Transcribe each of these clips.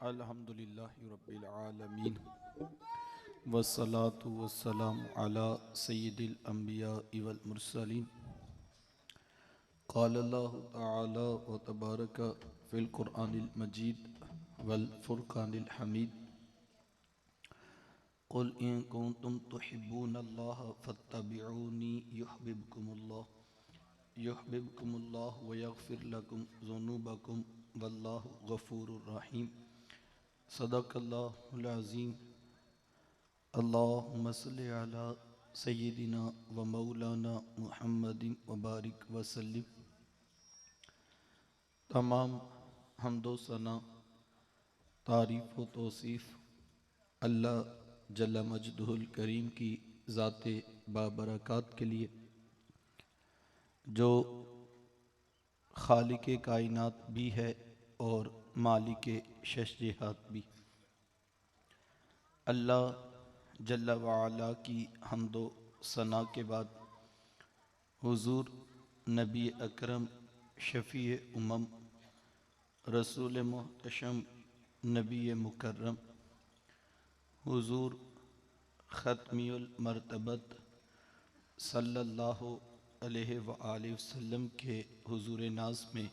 الحمدللہ رب العالمین والصلاة والسلام علی سید الانبیاء والمرسلین قال اللہ تعالی و تبارک فی القرآن المجید والفرقان الحمید قل ان کنتم تحبون اللہ فاتبعونی یحببکم اللہ ویغفر لکم ذنوبکم واللہ غفور الرحیم صدق اللہ العظیم اللہم صلی علی سیدنا و مولانا محمد وبارک وسلم۔ تمام حمد و ثنا، تعریف و توصیف اللہ جل مجدہ الکریم کی ذات بابرکات کے لیے، جو خالق کائنات بھی ہے اور مالک شش جہات بھی۔ اللہ جل وعلا کی حمد و ثنا کے بعد حضور نبی اکرم شفیع امم رسول محتشم نبی مکرم حضور ختمی المرتبت صلی اللہ علیہ وآلہ وسلم کے حضور ناز میں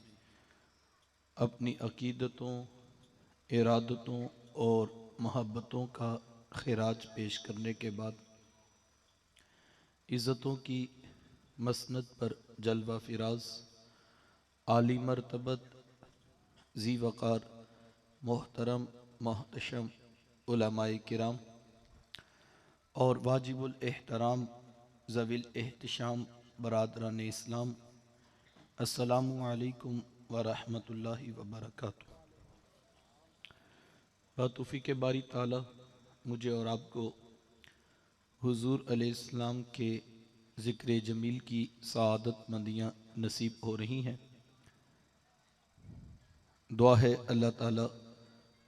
اپنی عقیدتوں، ارادتوں اور محبتوں کا خراج پیش کرنے کے بعد عزتوں کی مسند پر جلوہ فراز، عالی مرتبت، ذی وقار، محترم محتشم علماء کرام اور واجب الاحترام ذوی الاحتشام برادران اسلام، السلام علیکم ورحمۃ اللہ وبرکاتہ۔ بتوفیق باری تعالی مجھے اور آپ کو حضور علیہ السلام کے ذکر جمیل کی سعادت مندیاں نصیب ہو رہی ہیں۔ دعا ہے اللہ تعالی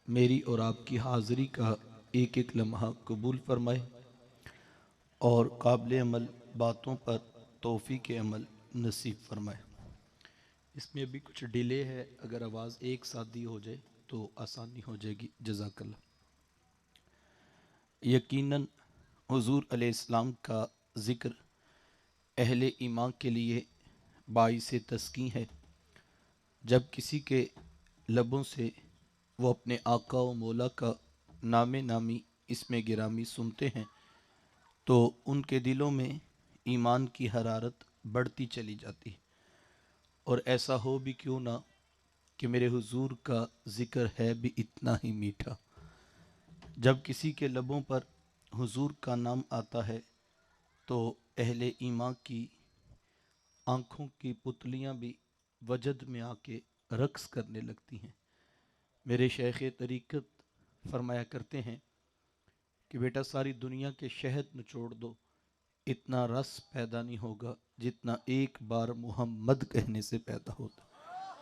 میری اور آپ کی حاضری کا ایک ایک لمحہ قبول فرمائے اور قابل عمل باتوں پر توفیق عمل نصیب فرمائے۔ اس میں ابھی کچھ ڈیلے ہے، اگر آواز ایک ساتھ دی ہو جائے تو آسانی ہو جائے گی، جزاک اللہ۔ یقیناً حضور علیہ السلام کا ذکر اہل ایمان کے لیے باعث تسکین ہے۔ جب کسی کے لبوں سے وہ اپنے آقا و مولا کا نام نامی اسم گرامی سنتے ہیں تو ان کے دلوں میں ایمان کی حرارت بڑھتی چلی جاتی ہے، اور ایسا ہو بھی کیوں نہ کہ میرے حضور کا ذکر ہے بھی اتنا ہی میٹھا۔ جب کسی کے لبوں پر حضور کا نام آتا ہے تو اہل ایمان کی آنکھوں کی پتلیاں بھی وجد میں آ کے رقص کرنے لگتی ہیں۔ میرے شیخ طریقت فرمایا کرتے ہیں کہ بیٹا ساری دنیا کے شہد نچوڑ دو، اتنا رس پیدا نہیں ہوگا جتنا ایک بار محمد کہنے سے پیدا ہوتا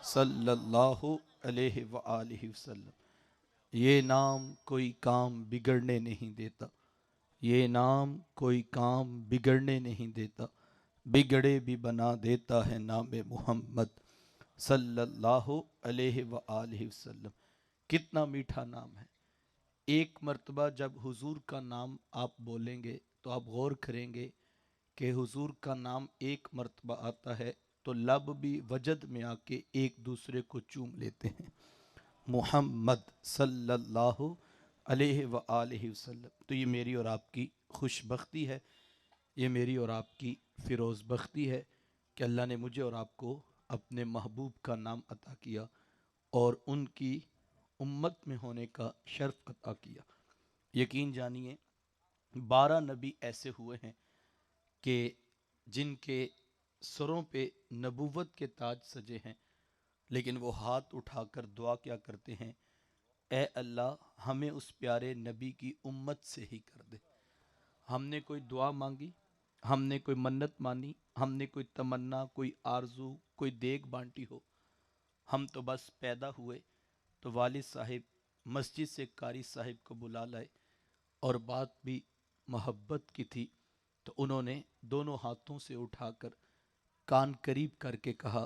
صلی اللہ علیہ وآلہ وسلم۔ یہ نام کوئی کام بگڑنے نہیں دیتا، یہ نام کوئی کام بگڑنے نہیں دیتا، بگڑے بھی بنا دیتا ہے نام محمد صلی اللہ علیہ وآلہ وسلم۔ کتنا میٹھا نام ہے۔ ایک مرتبہ جب حضور کا نام آپ بولیں گے تو آپ غور کریں گے کہ حضور کا نام ایک مرتبہ آتا ہے تو لب بھی وجد میں آ کے ایک دوسرے کو چوم لیتے ہیں، محمد صلی اللہ علیہ وآلہ وسلم۔ تو یہ میری اور آپ کی خوش بختی ہے، یہ میری اور آپ کی فیروز بختی ہے کہ اللہ نے مجھے اور آپ کو اپنے محبوب کا نام عطا کیا اور ان کی امت میں ہونے کا شرف عطا کیا۔ یقین جانیے 12 نبی ایسے ہوئے ہیں کہ جن کے سروں پہ نبوت کے تاج سجے ہیں، لیکن وہ ہاتھ اٹھا کر دعا کیا کرتے ہیں، اے اللہ ہمیں اس پیارے نبی کی امت سے ہی کر دے۔ ہم نے کوئی دعا مانگی، ہم نے کوئی منت مانی، ہم نے کوئی تمنا، کوئی آرزو، کوئی دیگ بانٹی ہو، ہم تو بس پیدا ہوئے تو والد صاحب مسجد سے قاری صاحب کو بلا لائے، اور بات بھی محبت کی تھی تو انہوں نے دونوں ہاتھوں سے اٹھا کر کان قریب کر کے کہا،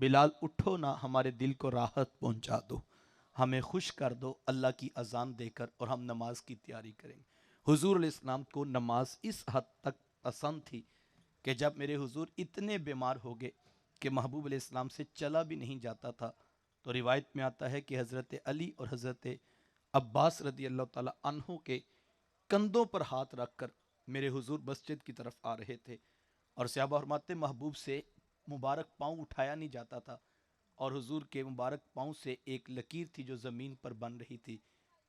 بلال اٹھو نا، ہمارے دل کو راحت پہنچا دو، ہمیں خوش کر دو اللہ کی اذان دے کر، اور ہم نماز کی تیاری کریں گے۔ حضور علیہ السلام کو نماز اس حد تک پسند تھی کہ جب میرے حضور اتنے بیمار ہو گئے کہ محبوب علیہ السلام سے چلا بھی نہیں جاتا تھا، تو روایت میں آتا ہے کہ حضرت علی اور حضرت عباس رضی اللہ تعالیٰ عنہ کے کندھوں پر ہاتھ رکھ کر میرے حضور مسجد کی طرف آ رہے تھے، اور صحابہ فرماتے محبوب سے مبارک پاؤں اٹھایا نہیں جاتا تھا، اور حضور کے مبارک پاؤں سے ایک لکیر تھی جو زمین پر بن رہی تھی۔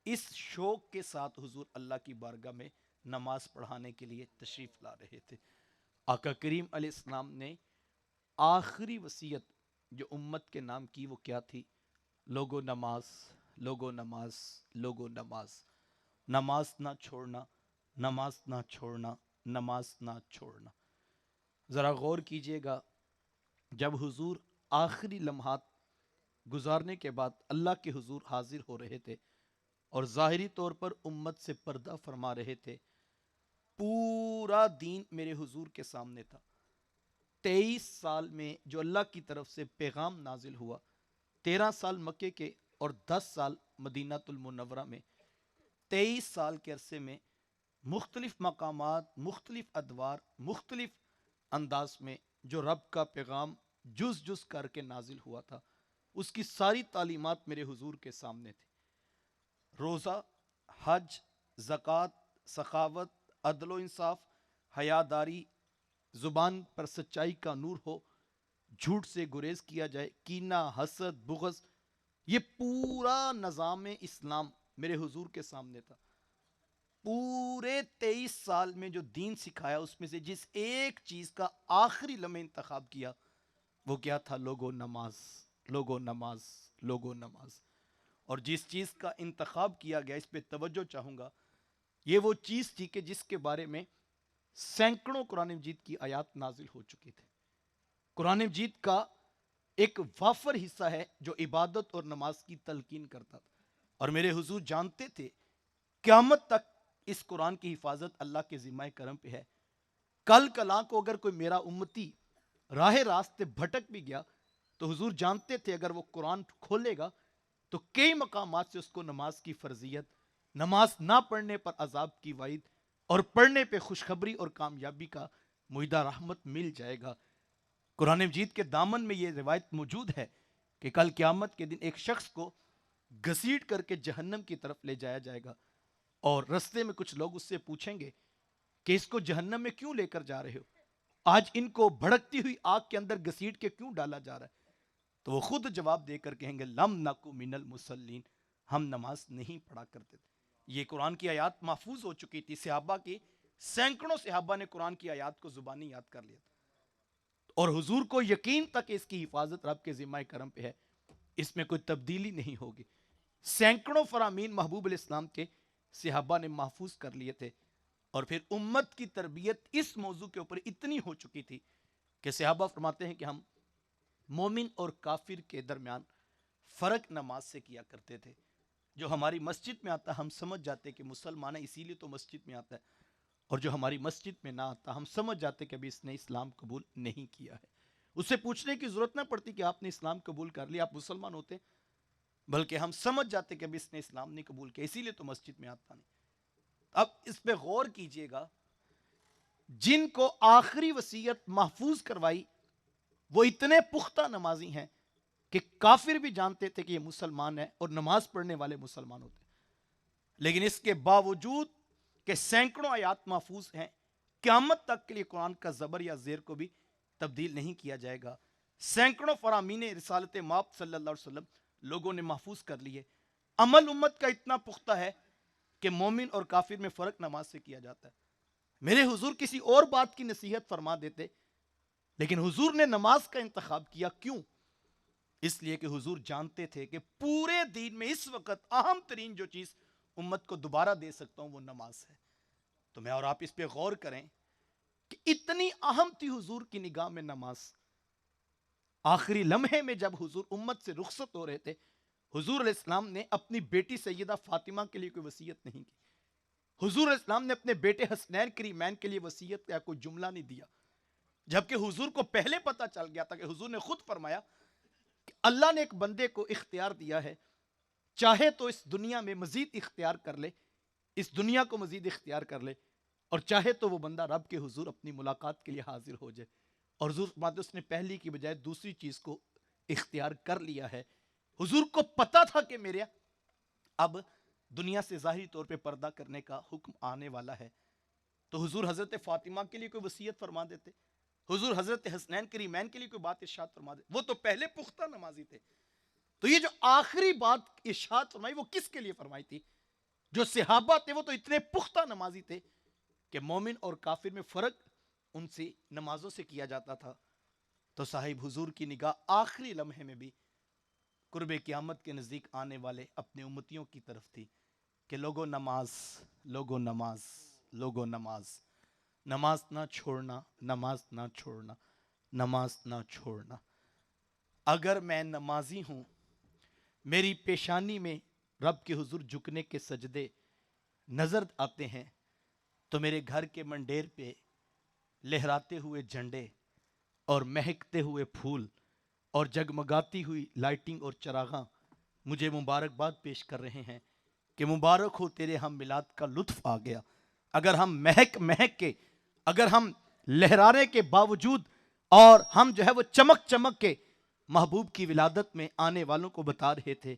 اس شوق کے ساتھ حضور اللہ کی بارگاہ میں نماز پڑھانے کے لیے تشریف لا رہے تھے۔ آقا کریم علیہ السلام نے آخری وصیت جو امت کے نام کی وہ کیا تھی؟ لوگو نماز، لوگو نماز، لوگو نماز، نماز نہ چھوڑنا، نماز نہ چھوڑنا، نماز نہ چھوڑنا۔ ذرا غور کیجئے گا، جب حضور آخری لمحات گزارنے کے بعد اللہ کے حضور حاضر ہو رہے تھے اور ظاہری طور پر امت سے پردہ فرما رہے تھے، پورا دین میرے حضور کے سامنے تھا۔ 23 سال میں جو اللہ کی طرف سے پیغام نازل ہوا، 13 سال مکے کے اور 10 سال مدینہ المنورہ میں، 23 سال کے عرصے میں مختلف مقامات، مختلف ادوار، مختلف انداز میں جو رب کا پیغام جز جز کر کے نازل ہوا تھا، اس کی ساری تعلیمات میرے حضور کے سامنے تھی۔ روزہ، حج، زکوٰۃ، سخاوت، عدل و انصاف، حیاداری، زبان پر سچائی کا نور ہو، جھوٹ سے گریز کیا جائے، کینہ، حسد، بغض، یہ پورا نظام اسلام میرے حضور کے سامنے تھا۔ پورے 23 سال میں جو دین سکھایا، اس میں سے جس ایک چیز کا آخری لمحہ انتخاب کیا وہ کیا تھا؟ لوگو نماز، لوگو نماز، لوگو نماز۔ اور جس چیز کا انتخاب کیا گیا، اس پہ توجہ چاہوں گا، یہ وہ چیز تھی کہ جس کے بارے میں سینکڑوں قرآن مجید کی آیات نازل ہو چکی تھی۔ قرآن مجید کا ایک وافر حصہ ہے جو عبادت اور نماز کی تلقین کرتا تھا، اور میرے حضور جانتے تھے قیامت تک اس قرآن کی حفاظت اللہ کے ذمہ کرم پہ ہے۔ کل کلاں کو اگر کوئی میرا امتی راہ راستے بھٹک بھی گیا تو حضور جانتے تھے اگر وہ قرآن کھولے گا تو کئی مقامات سے اس کو نماز کی فرضیت، نماز نہ پڑھنے پر عذاب کی وعید، اور پڑھنے پہ خوشخبری اور کامیابی کا معدہ رحمت مل جائے گا۔ قرآن مجید کے دامن میں یہ روایت موجود ہے کہ کل قیامت کے دن ایک شخص کو گھسیٹ کر کے جہنم کی طرف لے جایا جائے گا، اور رستے میں کچھ لوگ اس سے پوچھیں گے کہ اس کو جہنم میں کیوں لے کر جا رہے ہو؟ آج ان کو بھڑکتی ہوئی آگ کے اندر گھسیٹ کے کیوں ڈالا جا رہا ہے؟ تو وہ خود جواب دے کر کہیں گے لم نکو من المصلین، ہم نماز نہیں پڑھا کرتے تھے۔ یہ قرآن کی آیات محفوظ ہو چکی تھی، صحابہ کی سینکڑوں صحابہ نے قرآن کی آیات کو زبانی یاد کر لیا تھا، اور حضور کو یقین تک اس کی حفاظت رب کے ذمہ کرم پہ ہے، اس میں کوئی تبدیلی نہیں ہوگی۔ سینکڑوں فرامین محبوب علیہ السلام کے صحابہ نے محفوظ کر لیے تھے، اور پھر امت کی تربیت اس موضوع کے اوپر اتنی ہو چکی تھی کہ صحابہ فرماتے ہیں کہ ہم مومن اور کافر کے درمیان فرق نماز سے کیا کرتے تھے۔ جو ہماری مسجد میں آتا ہم سمجھ جاتے کہ مسلمان ہے اسی لیے تو مسجد میں آتا ہے، اور جو ہماری مسجد میں نہ آتا ہم سمجھ جاتے کہ ابھی اس نے اسلام قبول نہیں کیا ہے۔ اسے پوچھنے کی ضرورت نہ پڑتی کہ آپ نے اسلام قبول کر لیا، آپ مسلمان ہوتے، بلکہ ہم سمجھ جاتے کہ ابھی اس نے اسلام نہیں قبول کیا اسی لیے تو مسجد میں آتا نہیں۔ اب اس پہ غور کیجئے گا، جن کو آخری وصیت محفوظ کروائی وہ اتنے پختہ نمازی ہیں کہ کافر بھی جانتے تھے کہ یہ مسلمان ہے اور نماز پڑھنے والے مسلمان ہوتے، لیکن اس کے باوجود کہ سینکڑوں آیات محفوظ ہیں، قیامت تک کے لیے قرآن کا زبر یا زیر کو بھی تبدیل نہیں کیا جائے گا۔ سینکڑوں فرامین رسالت مآب صلی اللہ علیہ وسلم لوگوں نے محفوظ کر لیے۔ عمل امت کا اتنا پختہ ہے کہ مومن اور کافر میں فرق نماز سے کیا جاتا ہے۔ میرے حضور کسی اور بات کی نصیحت فرما دیتے، لیکن حضور نے نماز کا انتخاب کیا۔ کیوں؟ اس لیے کہ حضور جانتے تھے کہ پورے دین میں اس وقت اہم ترین جو چیز امت کو دوبارہ دے سکتا ہوں وہ نماز ہے۔ تو میں اور آپ اس پہ غور کریں کہ اتنی اہم تھی حضور کی نگاہ میں نماز۔ آخری لمحے میں جب حضور امت سے رخصت ہو رہے تھے، حضور علیہ السلام نے اپنی بیٹی سیدہ فاطمہ کے لیے کوئی وصیت نہیں کی، حضور علیہ السلام نے اپنے بیٹے حسنین کریمین کے لیے وصیت کا کوئی جملہ نہیں دیا، جبکہ حضور کو پہلے پتا چل گیا تھا کہ حضور نے خود فرمایا اللہ نے ایک بندے کو اختیار دیا ہے، چاہے تو اس دنیا میں مزید اختیار کر لے، اس دنیا کو مزید اختیار کر لے، اور چاہے تو وہ بندہ رب کے حضور اپنی ملاقات کے لیے حاضر ہو جائے۔ اور حضور فرماتے اس نے پہلی کی بجائے دوسری چیز کو اختیار کر لیا ہے۔ حضور کو پتا تھا کہ میرے اب دنیا سے ظاہری طور پہ پردہ کرنے کا حکم آنے والا ہے، تو حضور حضرت فاطمہ کے لیے کوئی وصیت فرما دیتے، حضور حضرت حسنین کریمین کے لیے کوئی بات ارشاد فرما دیتے، وہ تو پہلے پختہ نمازی تھے۔ تو یہ جو آخری بات ارشاد فرمائی وہ کس کے لیے فرمائی تھی؟ جو صحابہ تھے وہ تو اتنے پختہ نمازی تھے کہ مومن اور کافر میں فرق ان سے نمازوں سے کیا جاتا تھا۔ تو صاحب حضور کی نگاہ آخری لمحے میں بھی قرب قیامت کے نزدیک آنے والے اپنے امتیوں کی طرف تھی کہ لوگوں نماز، لوگوں نماز، لوگوں نماز، نماز نہ چھوڑنا، نماز نہ چھوڑنا، نماز نہ چھوڑنا۔ اگر میں نمازی ہوں، میری پیشانی میں رب کے حضور جھکنے کے سجدے نظر آتے ہیں، تو میرے گھر کے منڈیر پہ لہراتے ہوئے جھنڈے اور مہکتے ہوئے پھول اور جگمگاتی ہوئی لائٹنگ اور چراغاں مجھے مبارکباد پیش کر رہے ہیں کہ مبارک ہو تیرے ہم میلاد کا لطف آ گیا۔ اگر ہم مہک مہک کے، اگر ہم لہرانے کے باوجود اور ہم جو ہے وہ چمک چمک کے محبوب کی ولادت میں آنے والوں کو بتا رہے تھے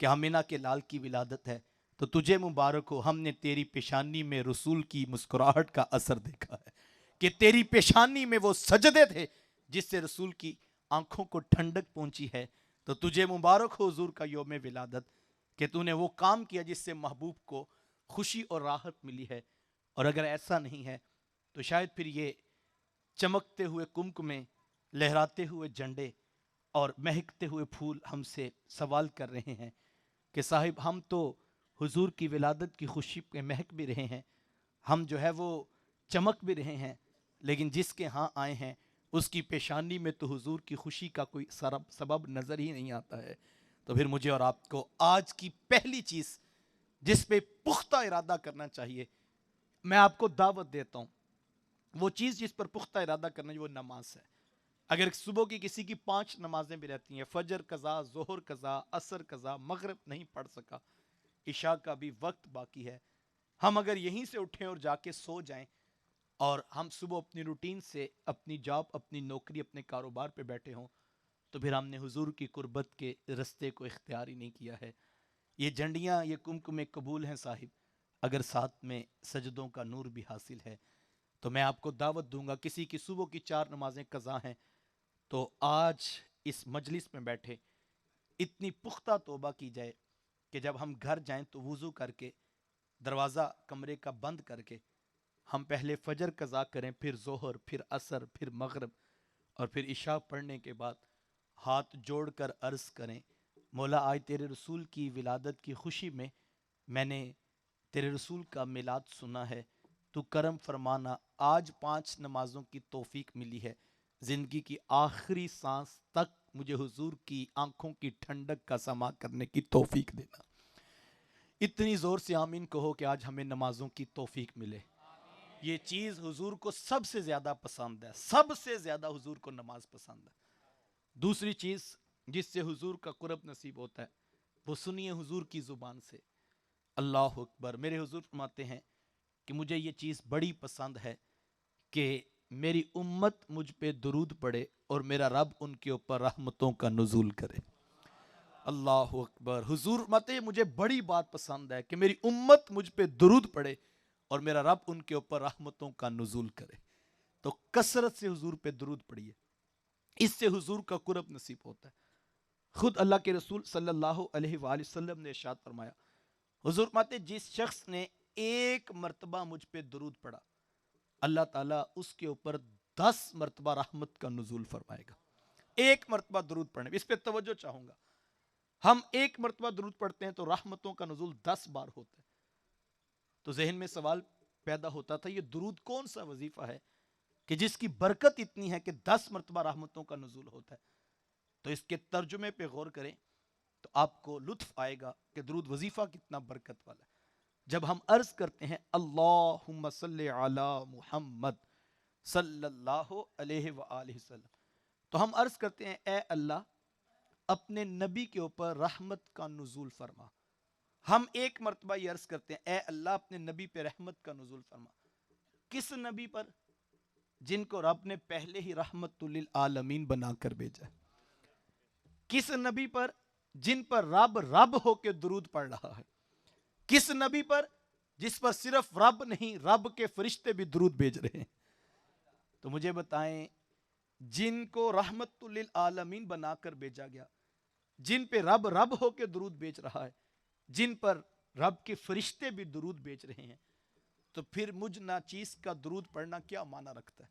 کہ آمینہ کے لال کی ولادت ہے، تو تجھے مبارک ہو، ہم نے تیری پیشانی میں رسول کی مسکراہٹ کا اثر دیکھا ہے کہ تیری پیشانی میں وہ سجدے تھے جس سے رسول کی آنکھوں کو ٹھنڈک پہنچی ہے۔ تو تجھے مبارک ہو حضور کا یوم ولادت کہ تو نے وہ کام کیا جس سے محبوب کو خوشی اور راحت ملی ہے۔ اور اگر ایسا نہیں ہے تو شاید پھر یہ چمکتے ہوئے کمک میں لہراتے ہوئے جھنڈے اور مہکتے ہوئے پھول ہم سے سوال کر رہے ہیں کہ صاحب ہم تو حضور کی ولادت کی خوشی پہ مہک بھی رہے ہیں، ہم جو ہے وہ چمک بھی رہے ہیں، لیکن جس کے ہاں آئے ہیں اس کی پیشانی میں تو حضور کی خوشی کا کوئی سبب نظر ہی نہیں آتا ہے۔ تو پھر مجھے اور آپ کو آج کی پہلی چیز جس پہ پختہ ارادہ کرنا چاہیے، میں آپ کو دعوت دیتا ہوں، وہ چیز جس پر پختہ ارادہ کرنا چاہیے وہ نماز ہے۔ اگر صبح کی کسی کی 5 نمازیں بھی رہتی ہیں، فجر قضا، ظہر قضا، عصر قضا، مغرب نہیں پڑھ سکا، عشاء کا بھی وقت باقی ہے، ہم اگر یہیں سے اٹھیں اور جا کے سو جائیں اور ہم صبح اپنی روٹین سے اپنی جاب، اپنی نوکری، اپنے کاروبار پہ بیٹھے ہوں، تو پھر ہم نے حضور کی قربت کے رستے کو اختیار ہی نہیں کیا ہے۔ یہ جھنڈیاں، یہ کمکمیں قبول ہیں صاحب، اگر ساتھ میں سجدوں کا نور بھی حاصل ہے۔ تو میں آپ کو دعوت دوں گا، کسی کی صبح کی 4 نمازیں قضا ہیں تو آج اس مجلس میں بیٹھے اتنی پختہ توبہ کی جائے کہ جب ہم گھر جائیں تو وضو کر کے دروازہ کمرے کا بند کر کے ہم پہلے فجر قضا کریں، پھر ظہر، پھر عصر، پھر مغرب اور پھر عشاء پڑھنے کے بعد ہاتھ جوڑ کر عرض کریں، مولا آج تیرے رسول کی ولادت کی خوشی میں نے تیرے رسول کا میلاد سنا ہے، تو کرم فرمانا، آج 5 نمازوں کی توفیق ملی ہے، زندگی کی آخری سانس تک مجھے حضور کی آنکھوں کی ٹھنڈک کا سما کرنے کی توفیق دینا۔ اتنی زور سے آمین کہو کہ آج ہمیں نمازوں کی توفیق ملے۔ یہ چیز حضور کو سب سے زیادہ پسند ہے، سب سے زیادہ حضور کو نماز پسند ہے۔ دوسری چیز جس سے حضور کا قرب نصیب ہوتا ہے وہ سنیے حضور کی زبان سے، اللہ اکبر۔ میرے حضور فرماتے ہیں کہ مجھے یہ چیز بڑی پسند ہے کہ میری امت مجھ پہ درود پڑے اور میرا رب ان کے اوپر رحمتوں کا نزول کرے۔ اللہ اکبر۔ حضور فرماتے ہیں مجھے بڑی بات پسند ہے کہ میری امت مجھ پہ درود پڑے اور میرا رب ان کے اوپر رحمتوں کا نزول کرے۔ تو کثرت سے حضور پہ درود پڑھیے، اس سے حضور کا قرب نصیب ہوتا ہے۔ خود اللہ کے رسول صلی اللہ علیہ وآلہ وسلم نے ارشاد فرمایا، حضور فرماتے جس شخص نے 1 مرتبہ مجھ پہ درود پڑھا، اللہ تعالیٰ اس کے اوپر 10 مرتبہ رحمت کا نزول فرمائے گا۔ 1 مرتبہ درود پڑھنے، اس پہ توجہ چاہوں گا۔ ہم 1 مرتبہ درود پڑھتے ہیں تو رحمتوں کا نزول 10 بار ہوتا ہے۔ تو ذہن میں سوال پیدا ہوتا تھا، یہ درود کون سا وظیفہ ہے کہ جس کی برکت اتنی ہے کہ 10 مرتبہ رحمتوں کا نزول ہوتا ہے؟ تو اس کے ترجمے پہ غور کریں تو آپ کو لطف آئے گا کہ درود وظیفہ کتنا برکت والا ہے۔ جب ہم عرض کرتے ہیں اللہم صلی علی محمد صلی اللہ علیہ وآلہ وسلم، تو ہم عرض کرتے ہیں اے اللہ اپنے نبی کے اوپر رحمت کا نزول فرما. ہم ایک مرتبہ یہ عرض کرتے ہیں اے اللہ اپنے نبی پہ رحمت کا نزول فرما. کس نبی پر؟ جن کو رب نے پہلے ہی رحمت للعالمین بنا کر بھیجا. کس نبی پر؟ جن پر رب ہو کے درود پڑھ رہا ہے. کس نبی پر؟ جس پر صرف رب نہیں رب کے فرشتے بھی درود بھیج رہے ہیں. تو مجھے بتائیں جن کو رحمت للعالمین بنا کر بھیجا گیا، جن پہ رب ہو کے درود بھیج رہا ہے، جن پر رب کے فرشتے بھی درود بھیج رہے ہیں، تو پھر مجھ ناچیز کا درود پڑھنا کیا معنی رکھتا ہے؟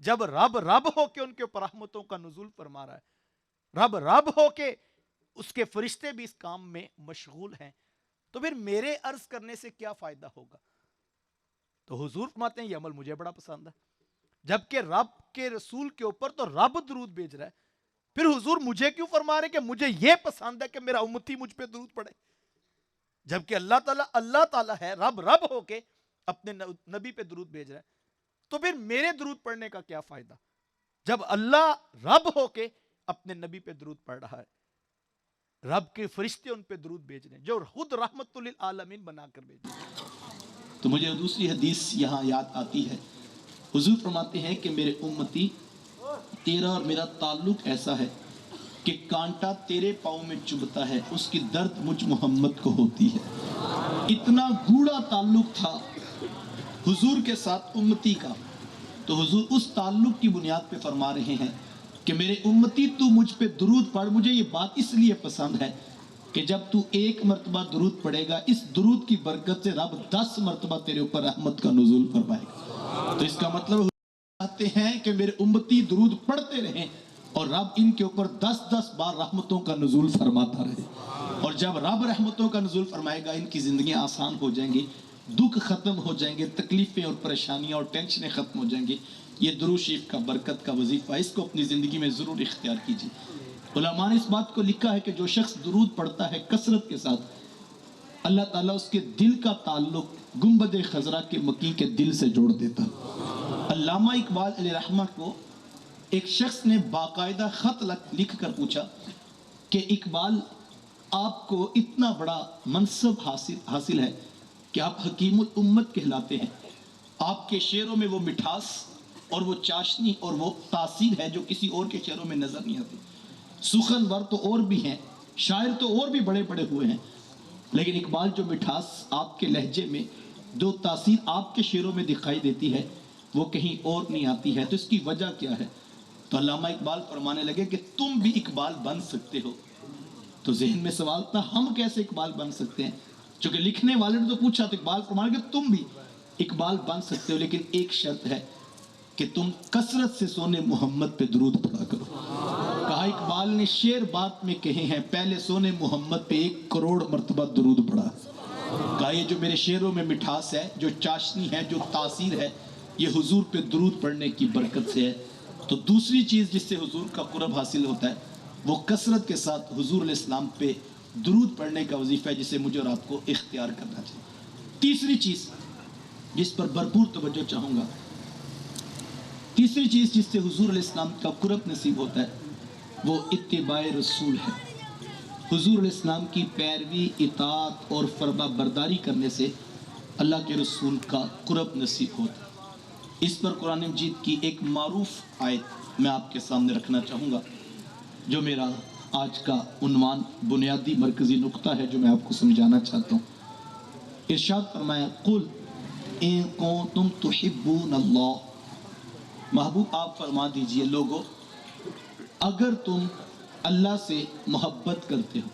جب رب ہو کے ان کے اوپر رحمتوں کا نزول فرما رہا ہے، رب ہو کے اس کے فرشتے بھی اس کام میں مشغول ہیں، تو پھر میرے عرض کرنے سے کیا فائدہ ہوگا؟ تو حضور فرماتے ہیں یہ عمل مجھے بڑا پسند ہے. جبکہ رب کے رسول کے اوپر تو رب درود بھیج رہا ہے، پھر حضور مجھے کیوں فرما رہے کہ مجھے یہ پسند ہے کہ میرا امتی مجھ پہ درود پڑھے؟ جبکہ اللہ تعالیٰ ہے رب ہو کے اپنے نبی پہ درود بھیج رہا ہے، تو پھر میرے درود پڑھنے کا کیا فائدہ جب اللہ رب ہو کے اپنے نبی پہ درود پڑھ رہا ہے، رب کے فرشتے ان پہ درود بھیج رہے ہیں جو خود رحمت للعالمین بنا کر بھیج رہے ہیں. تو مجھے دوسری حدیث یہاں یاد آتی ہے. حضور فرماتے ہیں کہ میرے امتی تیرا اور میرا تعلق ایسا ہے کہ کانٹا تیرے پاؤں میں چبھتا ہے اس کی درد مجھ محمد کو ہوتی ہے. اتنا گوڑا تعلق تھا حضور کے ساتھ امتی کا. تو حضور اس تعلق کی بنیاد پہ فرما رہے ہیں کہ میرے امتی تو مجھ پہ درود پڑھ. مجھے یہ بات اس لیے پسند ہے کہ جب تو ایک مرتبہ درود پڑھے گا اس درود کی برکت سے رب 10 مرتبہ تیرے اوپر رحمت کا نزول فرمائے گا. تو اس کا مطلب چاہتے ہیں کہ میرے امتی درود پڑھتے رہیں اور رب ان کے اوپر 10 بار رحمتوں کا نزول فرماتا رہے. اور جب رب رحمتوں کا نزول فرمائے گا ان کی زندگیاں آسان ہو جائیں گی، دکھ ختم ہو جائیں گے، تکلیفیں اور پریشانیاں اور ٹینشنیں ختم ہو جائیں گی. یہ درود شریف کا برکت کا وظیفہ اس کو اپنی زندگی میں ضرور اختیار کیجیے. علماء نے اس بات کو لکھا ہے کہ جو شخص درود پڑھتا ہے کثرت کے ساتھ اللہ تعالیٰ اس کے دل کا تعلق گنبد خضرا کے مکی کے دل سے جوڑ دیتا. علامہ اقبال علیہ رحمہ کو ایک شخص نے باقاعدہ خط لکھ کر پوچھا کہ اقبال آپ کو اتنا بڑا منصب حاصل ہے کہ آپ حکیم الامت کہلاتے ہیں، آپ کے شعروں میں وہ مٹھاس اور وہ چاشنی اور وہ تاثیر ہے جو کسی اور کے شعروں میں نظر نہیں آتی. سخن ور تو اور بھی ہیں، شاعر تو اور بھی بڑے بڑے ہوئے ہیں، لیکن اقبال جو مٹھاس آپ کے لہجے میں جو تاثیر آپ کے شعروں میں دکھائی دیتی ہے وہ کہیں اور نہیں آتی ہے. تو اس کی وجہ کیا ہے؟ تو علامہ اقبال فرمانے لگے کہ تم بھی اقبال بن سکتے ہو. تو ذہن میں سوال تھا ہم کیسے اقبال بن سکتے ہیں؟ چونکہ لکھنے والے نے تو پوچھا تو اقبال فرمانے کہ تم بھی اقبال بن سکتے ہو، لیکن ایک شرط ہے کہ تم کثرت سے سونے محمد پہ درود پڑھا کرو. کہا اقبال نے شعر بات میں کہے ہیں پہلے سونے محمد پہ 1 کروڑ مرتبہ درود پڑھا. کہا یہ جو میرے شعروں میں مٹھاس ہے، جو چاشنی ہے، جو تاثیر ہے، یہ حضور پہ درود پڑھنے کی برکت سے ہے. تو دوسری چیز جس سے حضور کا قرب حاصل ہوتا ہے وہ کثرت کے ساتھ حضور علیہ السلام پہ درود پڑھنے کا وظیفہ ہے جسے مجھے اور آپ کو اختیار کرنا چاہیے. تیسری چیز جس پر بھرپور توجہ چاہوں گا، تیسری چیز جس سے حضور علیہ السلام کا قرب نصیب ہوتا ہے وہ اتباع رسول ہے. حضور علیہ السلام کی پیروی، اطاعت اور فرما برداری کرنے سے اللہ کے رسول کا قرب نصیب ہوتا ہے. اس پر قرآن مجید کی ایک معروف آیت میں آپ کے سامنے رکھنا چاہوں گا جو میرا آج کا عنوان بنیادی مرکزی نقطہ ہے جو میں آپ کو سمجھانا چاہتا ہوں. ارشاد فرمایا قل ان کنتم تحبون اللہ. محبوب آپ فرما دیجئے لوگو اگر تم اللہ سے محبت کرتے ہو،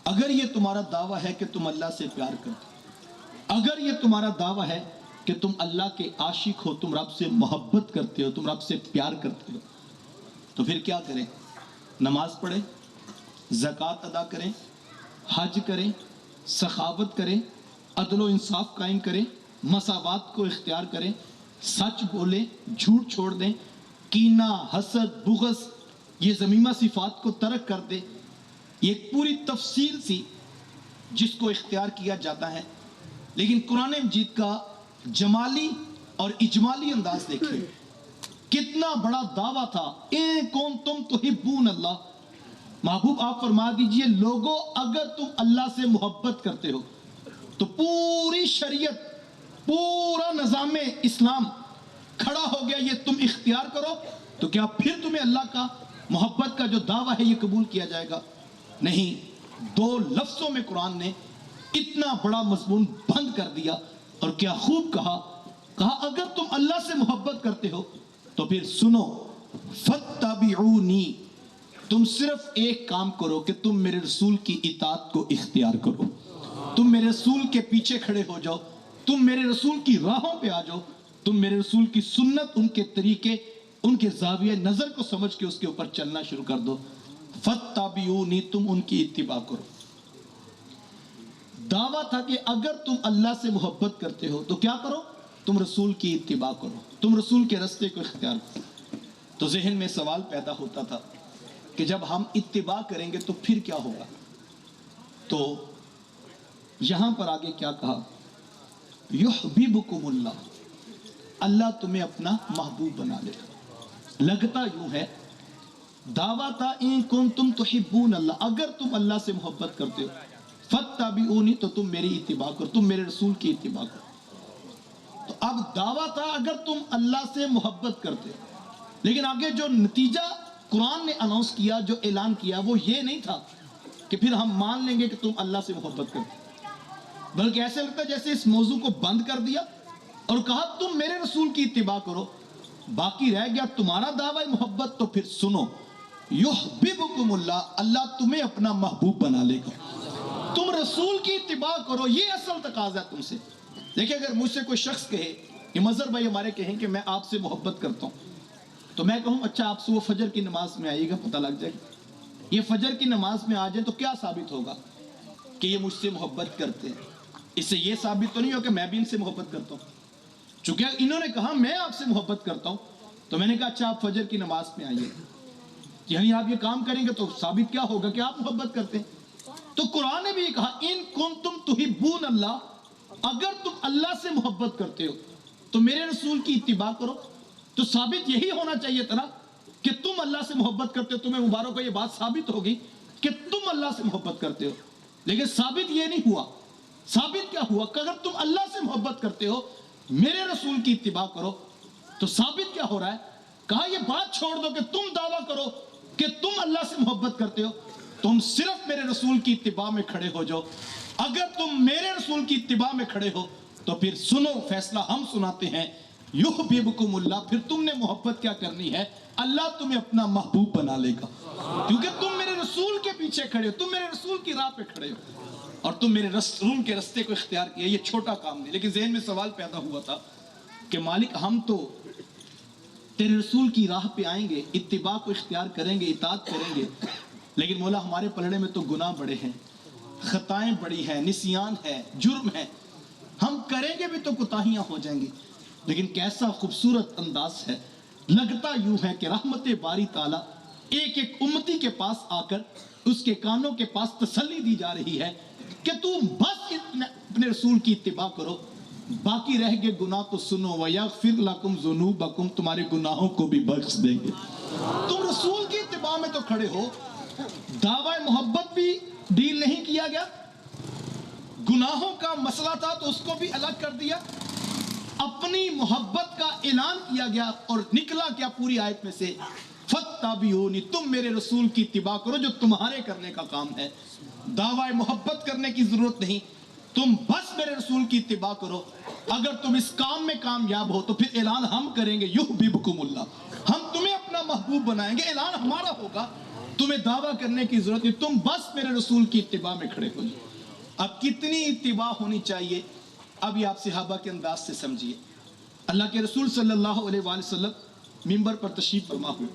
اگر یہ تمہارا دعویٰ ہے کہ تم اللہ سے پیار کرتے ہو، اگر یہ تمہارا دعویٰ ہے کہ تم اللہ کے عاشق ہو، تم رب سے محبت کرتے ہو، تم رب سے پیار کرتے ہو، تو پھر کیا کریں؟ نماز پڑھیں، زکوٰۃ ادا کریں، حج کریں، سخاوت کریں، عدل و انصاف قائم کریں، مساوات کو اختیار کریں، سچ بولیں، جھوٹ چھوڑ دیں، کینہ، حسد، بغض یہ ذمیمہ صفات کو ترک کر دیں. یہ ایک پوری تفصیل سی جس کو اختیار کیا جاتا ہے. لیکن قرآن مجید کا جمالی اور اجمالی انداز دیکھیں کتنا بڑا دعویٰ تھا. اے کون تم تحبون اللہ، محبوب آپ فرما دیجئے لوگوں اگر تم اللہ سے محبت کرتے ہو تو پوری شریعت پورا نظام اسلام کھڑا ہو گیا، یہ تم اختیار کرو، تو کیا پھر تمہیں اللہ کا محبت کا جو دعویٰ ہے یہ قبول کیا جائے گا؟ نہیں، 2 لفظوں میں قرآن نے اتنا بڑا مضمون بند کر دیا، اور کیا خوب کہا اگر تم اللہ سے محبت کرتے ہو تو پھر سنو، فَاتَّبِعُونِي، تم صرف ایک کام کرو کہ تم میرے رسول کی اطاعت کو اختیار کرو، تم میرے رسول کے پیچھے کھڑے ہو جاؤ، تم میرے رسول کی راہوں پہ آ جاؤ، تم میرے رسول کی سنت، ان کے طریقے، ان کے زاویہ نظر کو سمجھ کے اس کے اوپر چلنا شروع کر دو۔ فَاتَّبِعُونِی، تم ان کی اتباع کرو۔ دعویٰ تھا کہ اگر تم اللہ سے محبت کرتے ہو تو کیا کرو؟ تم رسول کی اتباع کرو، تم رسول کے راستے کو اختیار کرو۔ تو ذہن میں سوال پیدا ہوتا تھا کہ جب ہم اتباع کریں گے تو پھر کیا ہوگا؟ تو یہاں پر آگے کیا کہا؟ یحببکم اللہ، اللہ تمہیں اپنا محبوب بنا لے گا۔ لگتا یوں ہے، دعویٰ تھا ان کنتم تحبون اللہ، اگر تم اللہ سے محبت کرتے ہو فاتبعونی، تو تم میری اتباع کرو، تم میرے رسول کی اتباع کرو۔ تو اب دعویٰ تھا اگر تم اللہ سے محبت کرتے ہو، لیکن آگے جو نتیجہ قرآن نے اناؤنس کیا، جو اعلان کیا، وہ یہ نہیں تھا کہ پھر ہم مان لیں گے کہ تم اللہ سے محبت کرتے ہو، بلکہ ایسے لگتا ہے جیسے اس موضوع کو بند کر دیا اور کہا تم میرے رسول کی اتباع کرو، باقی رہ گیا تمہارا دعوی محبت، تو پھر سنو، یحببکم اللہ، اللہ تمہیں اپنا محبوب بنا لے گا، تم رسول کی اتباع کرو، یہ اصل تقاضا ہے تم سے۔ دیکھیں اگر مجھ سے کوئی شخص کہے کہ مظہر بھائی ہمارے کہیں کہ میں آپ سے محبت کرتا ہوں، تو میں کہوں اچھا آپ سے وہ فجر کی نماز میں آئیے گا، پتہ لگ جائے گا۔ یہ فجر کی نماز میں آ جائیں تو کیا ثابت ہوگا کہ یہ مجھ سے محبت کرتے ہیں؟ اس سے یہ ثابت تو نہیں ہو کہ میں بھی ان سے محبت کرتا ہوں۔ چونکہ انہوں نے کہا میں آپ سے محبت کرتا ہوں، تو میں نے کہا اچھا آپ فجر کی نماز میں آئیے، یعنی آپ یہ کام کریں گے تو ثابت کیا ہوگا کہ آپ محبت کرتے ہیں۔ تو قرآن نے بھی یہ کہا ان کنتم تحبون اللہ، اگر تم اللہ سے محبت کرتے ہو تو میرے رسول کی اتباع کرو۔ تو ثابت یہی ہونا چاہیے تھا نا کہ تم اللہ سے محبت کرتے ہو، تمہیں مبارک ہو، یہ بات ثابت ہوگی کہ تم اللہ سے محبت کرتے ہو، لیکن ثابت یہ نہیں ہوا۔ ثابت کیا ہوا کہ اگر تم اللہ سے محبت کرتے ہو میرے رسول کی اتباع کرو، تو ثابت کیا ہو رہا ہے؟ کہا یہ بات چھوڑ دو کہ تم دعویٰ کرو کہ تم اللہ سے محبت کرتے ہو، تم صرف میرے رسول کی اتباع میں کھڑے ہو جاؤ۔ اگر تم میرے رسول کی اتباع میں کھڑے ہو تو پھر سنو، فیصلہ ہم سناتے ہیں، یحببکم اللہ، پھر تم نے محبت کیا کرنی ہے؟ اللہ تمہیں اپنا محبوب بنا لے گا، کیونکہ تم میرے رسول کے پیچھے کھڑے ہو، تم میرے رسول کی راہ پہ کھڑے ہو، اور تم میرے رسول کے رستے کو اختیار کیا۔ یہ چھوٹا کام نہیں، لیکن ذہن میں سوال پیدا ہوا تھا کہ مالک ہم تو تیرے رسول کی راہ پہ آئیں گے، اتباع کو اختیار کریں گے، اطاعت کریں گے، لیکن مولا ہمارے پلڑے میں تو گناہ بڑے ہیں، خطائیں بڑی ہیں، نسیان ہے، جرم ہے، ہم کریں گے بھی تو کوتاہیاں ہو جائیں گی۔ لیکن کیسا خوبصورت انداز ہے، لگتا یوں ہے کہ رحمت باری تعالیٰ ایک ایک امتی کے پاس آ کر اس کے کانوں کے پاس تسلی دی جا رہی ہے کہ تم بس اپنے رسول کی اتباع کرو، باقی رہ گئے گناہ تو سنو، وَيَغْفِرْ لَكُمْ ذُنُوبَكُمْ، تمہارے گناہوں کو بھی بخش دیں گے۔ تم رسول کی اتباع میں تو کھڑے ہو، دعوی محبت بھی ڈیل نہیں کیا گیا، گناہوں کا مسئلہ تھا تو اس کو بھی الگ کر دیا، اپنی محبت کا اعلان کیا گیا، اور نکلا کیا پوری آیت میں سے؟ فَاتَّبِعُونِی، تم میرے رسول کی اتباع کرو، جو تمہارے کرنے کا کام ہے، دعوی محبت کرنے کی ضرورت نہیں، تم بس میرے رسول کی اتباع کرو۔ اگر تم اس کام میں کامیاب ہو تو پھر اعلان ہم کریں گے، یحببکم اللہ، ہم تمہیں اپنا محبوب بنائیں گے، اعلان ہمارا ہوگا، تمہیں دعویٰ کرنے کی ضرورت نہیں، تم بس میرے رسول کی اتباع میں کھڑے ہو جاؤ۔ اب کتنی اتباع ہونی چاہیے، اب یہ آپ صحابہ کے انداز سے سمجھیے۔ اللہ کے رسول صلی اللہ علیہ وآلہ وسلم منبر پر تشریف فرما ہوئے،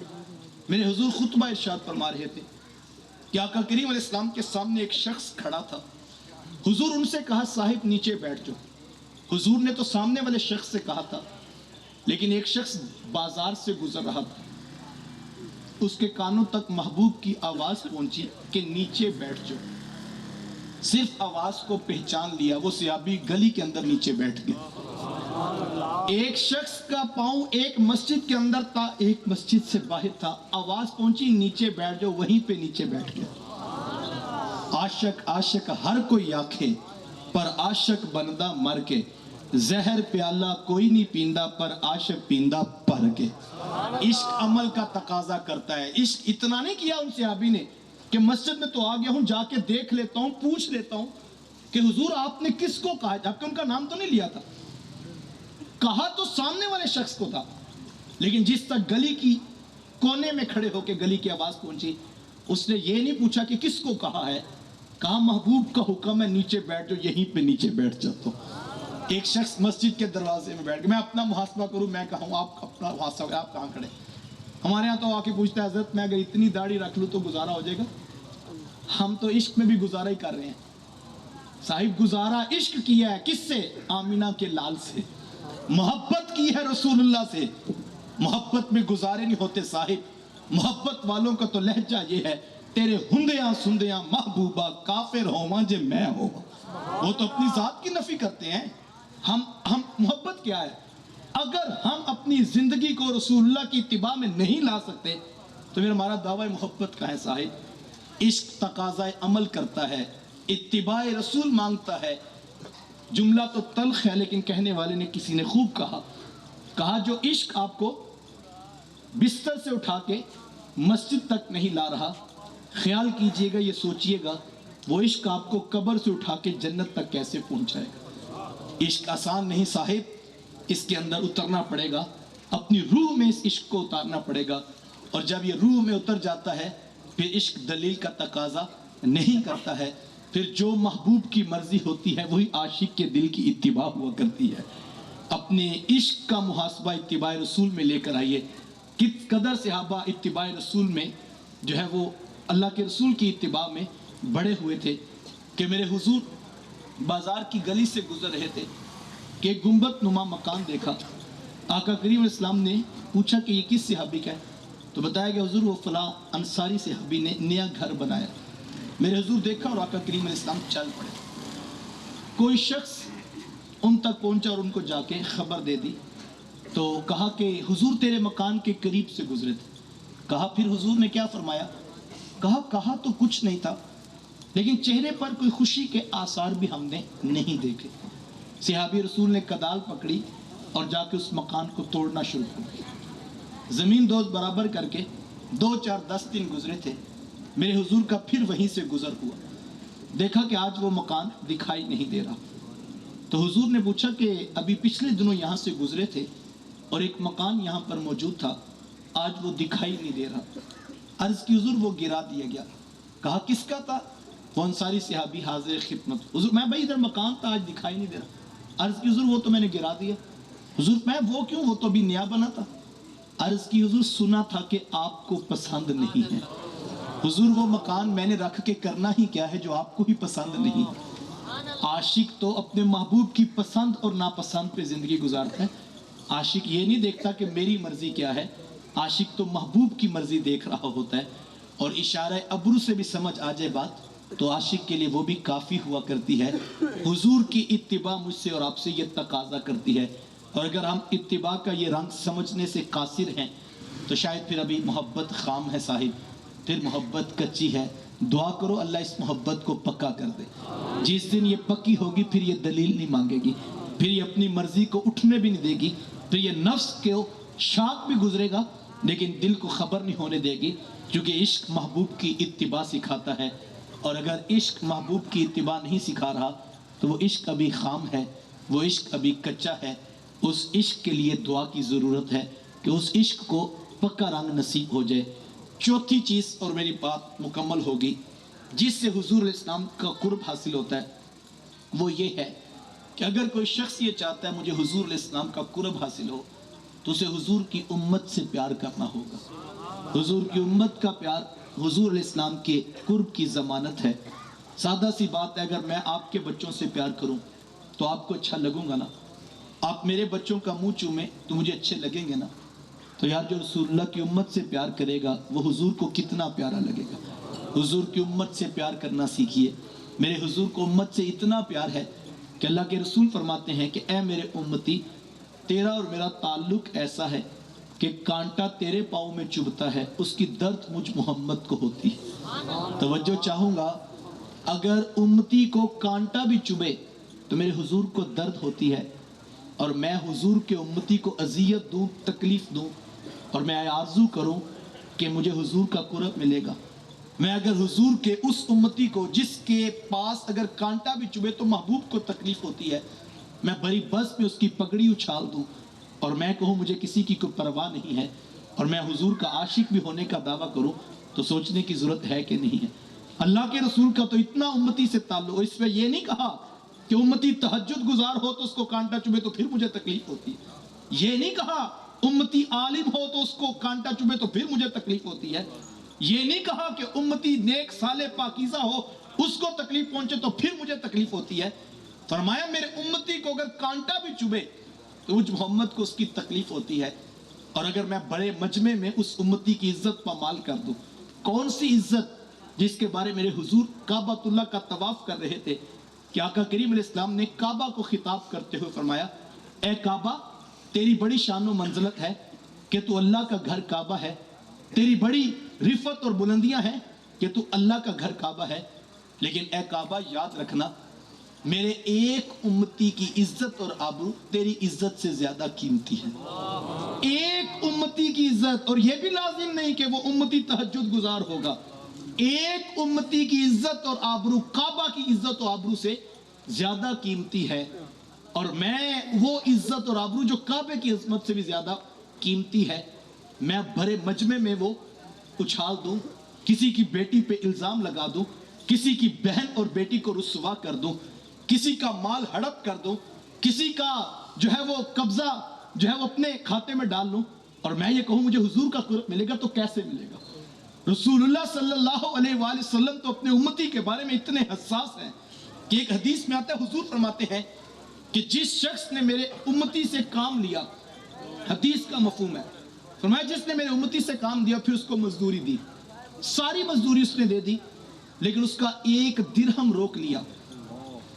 میرے حضور خطبہ ارشاد فرما رہے تھے کہ آقا کریم علیہ السلام کے سامنے ایک شخص کھڑا تھا، حضور ان سے کہا صاحب نیچے بیٹھ جاؤ۔ حضور نے تو سامنے والے شخص سے کہا تھا، لیکن ایک شخص بازار سے گزر رہا تھا، اس کے کانوں تک محبوب کی آواز پہنچی کہ نیچے بیٹھ جاؤ، صرف آواز کو پہچان لیا، وہ صحابی گلی کے اندر نیچے بیٹھ گئے۔ ایک شخص کا پاؤں ایک مسجد کے اندر تھا، ایک مسجد سے باہر تھا، آواز پہنچی نیچے بیٹھ جاؤ، وہیں پہ نیچے بیٹھ گیا۔ عاشق ہر کوئی آکھے، پر عاشق بندہ مر کے، زہر پیالہ کوئی نہیں پیندا، پر عاشق پیندا پر کے۔ عشق عمل کا تقاضا کرتا ہے۔ عشق اتنا نہیں کیا ان صحابی نے کہ مسجد میں تو آ گیا ہوں، جا کے دیکھ لیتا ہوں، پوچھ لیتا ہوں کہ حضور آپ نے کس کو کہا، جبکہ ان کا نام تو نہیں لیا تھا، کہا تو سامنے والے شخص کو تھا، لیکن جس تک گلی کی کونے میں کھڑے ہو کے گلی کی آواز پہنچی، اس نے یہ نہیں پوچھا کہ کس کو کہا ہے، کہا محبوب کا حکم ہے نیچے بیٹھ جاؤ، یہیں پہ نیچے بیٹھ جاتا ہوں۔ ایک شخص مسجد کے دروازے میں بیٹھ گیا، میں اپنا محاسبہ کروں، میں کہوں آپ اپنا محاسبہ کریں، آپ کہاں کھڑے؟ ہمارے ہاں تو آ کے پوچھتا ہے حضرت میں اگر اتنی داڑھی رکھ لوں تو گزارا ہو جائے گا؟ ہم تو عشق میں بھی گزارا ہی کر رہے ہیں صاحب۔ گزارا عشق کیا ہے کس سے؟ آمینہ کے لال سے۔ محبت کی ہے رسول اللہ سے۔ محبت میں گزارے نہیں ہوتے صاحب، محبت والوں کا تو لہجہ یہ ہے، تیرے ہندیاں سندیاں محبوبہ کافر ہوواں جے میں ہوا۔ وہ تو اپنی ذات کی نفی کرتے ہیں، ہم محبت کیا ہے؟ اگر ہم اپنی زندگی کو رسول اللہ کی اتباع میں نہیں لا سکتے تو پھر ہمارا دعویٰ محبت کا ہے صاحب۔ عشق تقاضۂ عمل کرتا ہے، اتباع رسول مانگتا ہے۔ جملہ تو تلخ ہے لیکن کہنے والے نے کسی نے خوب کہا جو عشق آپ کو بستر سے اٹھا کے مسجد تک نہیں لا رہا، خیال کیجئے گا، یہ سوچئے گا وہ عشق آپ کو قبر سے اٹھا کے جنت تک کیسے پہنچائے گا۔ عشق آسان نہیں صاحب، اس کے اندر اترنا پڑے گا، اپنی روح میں اس عشق کو اتارنا پڑے گا، اور جب یہ روح میں اتر جاتا ہے پھر عشق دلیل کا تقاضا نہیں کرتا ہے، پھر جو محبوب کی مرضی ہوتی ہے وہی عاشق کے دل کی اتباع ہوا کرتی ہے۔ اپنے عشق کا محاسبہ اتباع رسول میں لے کر آئیے، کس قدر صحابہ اتباع رسول میں جو ہے وہ اللہ کے رسول کی اتباع میں بڑے ہوئے تھے کہ میرے حضور بازار کی گلی سے گزر رہے تھے کہ ایک گنبد نما مکان دیکھا۔ آقا کریم علیہ السلام نے پوچھا کہ یہ کس صحابی کا ہے؟ تو بتایا کہ حضور وہ فلاں انصاری صحابی نے نیا گھر بنایا۔ میرے حضور دیکھا اور آقا کریم علیہ السلام چل پڑے۔ کوئی شخص ان تک پہنچا اور ان کو جا کے خبر دے دی، تو کہا کہ حضور تیرے مکان کے قریب سے گزرے تھے۔ کہا پھر حضور نے کیا فرمایا؟ کہا تو کچھ نہیں تھا، لیکن چہرے پر کوئی خوشی کے آثار بھی ہم نے نہیں دیکھے۔ صحابی رسول نے کدال پکڑی اور جا کے اس مکان کو توڑنا شروع کر دیا۔ زمین دوز برابر کر کے 2 4 10 دن گزرے تھے، میرے حضور کا پھر وہیں سے گزر ہوا، دیکھا کہ آج وہ مکان دکھائی نہیں دے رہا۔ تو حضور نے پوچھا کہ ابھی پچھلے دنوں یہاں سے گزرے تھے اور ایک مکان یہاں پر موجود تھا، آج وہ دکھائی نہیں دے رہا۔ عرض کی حضور وہ گرا دیا گیا۔ کہا کس کا تھا؟ وہ انصاری صحابی حاضر خدمت، حضور میں بھائی ادھر مکان تھا آج دکھائی نہیں دے رہا۔ عرض کی حضور وہ تو میں نے گرا دیا۔ حضور میں وہ کیوں؟ وہ تو ابھی نیا بنا تھا۔ عرض کی حضور سنا تھا کہ آپ کو پسند نہیں ہے۔ حضور وہ مکان میں نے رکھ کے کرنا ہی کیا ہے جو آپ کو ہی پسند نہیں۔ عاشق تو اپنے محبوب کی پسند اور ناپسند پہ زندگی گزارتا ہے۔ عاشق یہ نہیں دیکھتا کہ میری مرضی کیا ہے، عاشق تو محبوب کی مرضی دیکھ رہا ہوتا ہے، اور اشارہ ابرو سے بھی سمجھ آ جائے بات تو عاشق کے لیے وہ بھی کافی ہوا کرتی ہے۔ حضور کی اتباع مجھ سے اور آپ سے یہ تقاضا کرتی ہے، اور اگر ہم اتباع کا یہ رنگ سمجھنے سے قاصر ہیں تو شاید پھر ابھی محبت خام ہے صاحب، پھر محبت کچی ہے۔ دعا کرو اللہ اس محبت کو پکا کر دے۔ جس دن یہ پکی ہوگی پھر یہ دلیل نہیں مانگے گی، پھر یہ اپنی مرضی کو اٹھنے بھی نہیں دے گی، پھر یہ نفس کے شاک بھی گزرے گا لیکن دل کو خبر نہیں ہونے دے گی، کیونکہ عشق محبوب کی اتباع سکھاتا ہے، اور اگر عشق محبوب کی اتباع نہیں سکھا رہا تو وہ عشق ابھی خام ہے، وہ عشق ابھی کچا ہے۔ اس عشق کے لیے دعا کی ضرورت ہے کہ اس عشق کو پکا رنگ نصیب ہو جائے۔ چوتھی چیز اور میری بات مکمل ہوگی جس سے حضور علیہ السلام کا قرب حاصل ہوتا ہے، وہ یہ ہے کہ اگر کوئی شخص یہ چاہتا ہے مجھے حضور علیہ السلام کا قرب حاصل ہو تو اسے حضور کی امت سے پیار کرنا ہوگا۔ حضور کی امت کا پیار حضور علیہ السلام کے قرب کی ضمانت ہے۔ سادہ سی بات ہے، اگر میں آپ کے بچوں سے پیار کروں تو آپ کو اچھا لگوں گا نا؟ آپ میرے بچوں کا منہ چومیں تو مجھے اچھے لگیں گے نا؟ تو یار جو رسول اللہ کی امت سے پیار کرے گا وہ حضور کو کتنا پیارا لگے گا۔ حضور کی امت سے پیار کرنا سیکھیے۔ میرے حضور کو امت سے اتنا پیار ہے کہ اللہ کے رسول فرماتے ہیں کہ اے میرے امتی، تیرا اور میرا تعلق ایسا ہے کہ کانٹا تیرے پاؤں میں چبھتا ہے، اس کی درد مجھ محمد کو ہوتی ہے۔ توجہ چاہوں گا، اگر امتی کو کانٹا بھی چبھے تو میرے حضور کو درد ہوتی ہے، اور میں حضور کے امتی کو اذیت دوں، تکلیف دوں، اور میں آرزو کروں کہ مجھے حضور کا قرب ملے گا، میں اگر حضور کے اس امتی کو جس کے پاس اگر کانٹا بھی چبھے تو محبوب کو تکلیف ہوتی ہے، میں بڑی بس میں اس کی پگڑی اچھال دوں اور میں کہوں مجھے کسی کی کوئی پرواہ نہیں ہے، اور میں حضور کا عاشق بھی ہونے کا دعویٰ کروں، تو سوچنے کی ضرورت ہے کہ نہیں ہے۔ اللہ کے رسول کا تو اتنا امتی سے تعلق، اس میں یہ نہیں کہا کہ امتی تہجد گزار ہو تو اس کو کانٹا چبھے تو پھر مجھے تکلیف ہوتی ہے، یہ نہیں کہا امتی عالم ہو تو اس کو کانٹا چبھے تو پھر مجھے تکلیف ہوتی ہے، یہ نہیں کہا کہ امتی نیک صالح پاکیزہ ہو اس کو تکلیف پہنچے تو پھر مجھے تکلیف ہوتی ہے۔ فرمایا میرے امتی کو اگر کانٹا بھی چبھے تو مجھ محمد کو اس کی تکلیف ہوتی ہے، اور اگر میں بڑے مجمع میں اس امتی کی عزت پامال کر دوں، کون سی عزت جس کے بارے میرے حضور کعبۃ اللہ کا طواف کر رہے تھے کہ آقا کریم علیہ السلام نے کعبہ کو خطاب کرتے ہوئے فرمایا، اے کعبہ تیری بڑی شان و منزلت ہے کہ تو اللہ کا گھر کعبہ ہے، تیری بڑی رفعت اور بلندیاں ہیں کہ تو اللہ کا گھر کعبہ ہے، لیکن اے کعبہ یاد رکھنا میرے ایک امتی کی عزت اور آبرو تیری عزت سے زیادہ قیمتی ہے۔ ایک امتی کی عزت، اور یہ بھی لازم نہیں کہ وہ امتی تہجد گزار ہوگا، ایک امتی کی عزت اور آبرو کعبہ کی عزت و آبرو سے زیادہ قیمتی ہے، اور میں وہ عزت اور آبرو جو کعبے کی عظمت سے بھی زیادہ قیمتی ہے، میں بھرے مجمع میں وہ اچھال دوں، کسی کی بیٹی پہ الزام لگا دوں، کسی کی بہن اور بیٹی کو رسوا کر دوں، کسی کا مال ہڑپ کر دوں، کسی کا جو ہے وہ قبضہ جو ہے وہ اپنے کھاتے میں ڈال لوں، اور میں یہ کہوں مجھے حضور کا قرب ملے گا، تو کیسے ملے گا؟ رسول اللہ صلی اللہ علیہ وآلہ وسلم تو اپنے امتی کے بارے میں اتنے حساس ہیں کہ ایک حدیث میں آتا ہے، حضور فرماتے ہیں کہ جس شخص نے میرے امتی سے کام لیا، حدیث کا مفہوم ہے، فرمایا جس نے میرے امتی سے کام دیا پھر اس کو مزدوری دی، ساری مزدوری اس نے دے دی، لیکن اس کا ایک درہم روک لیا،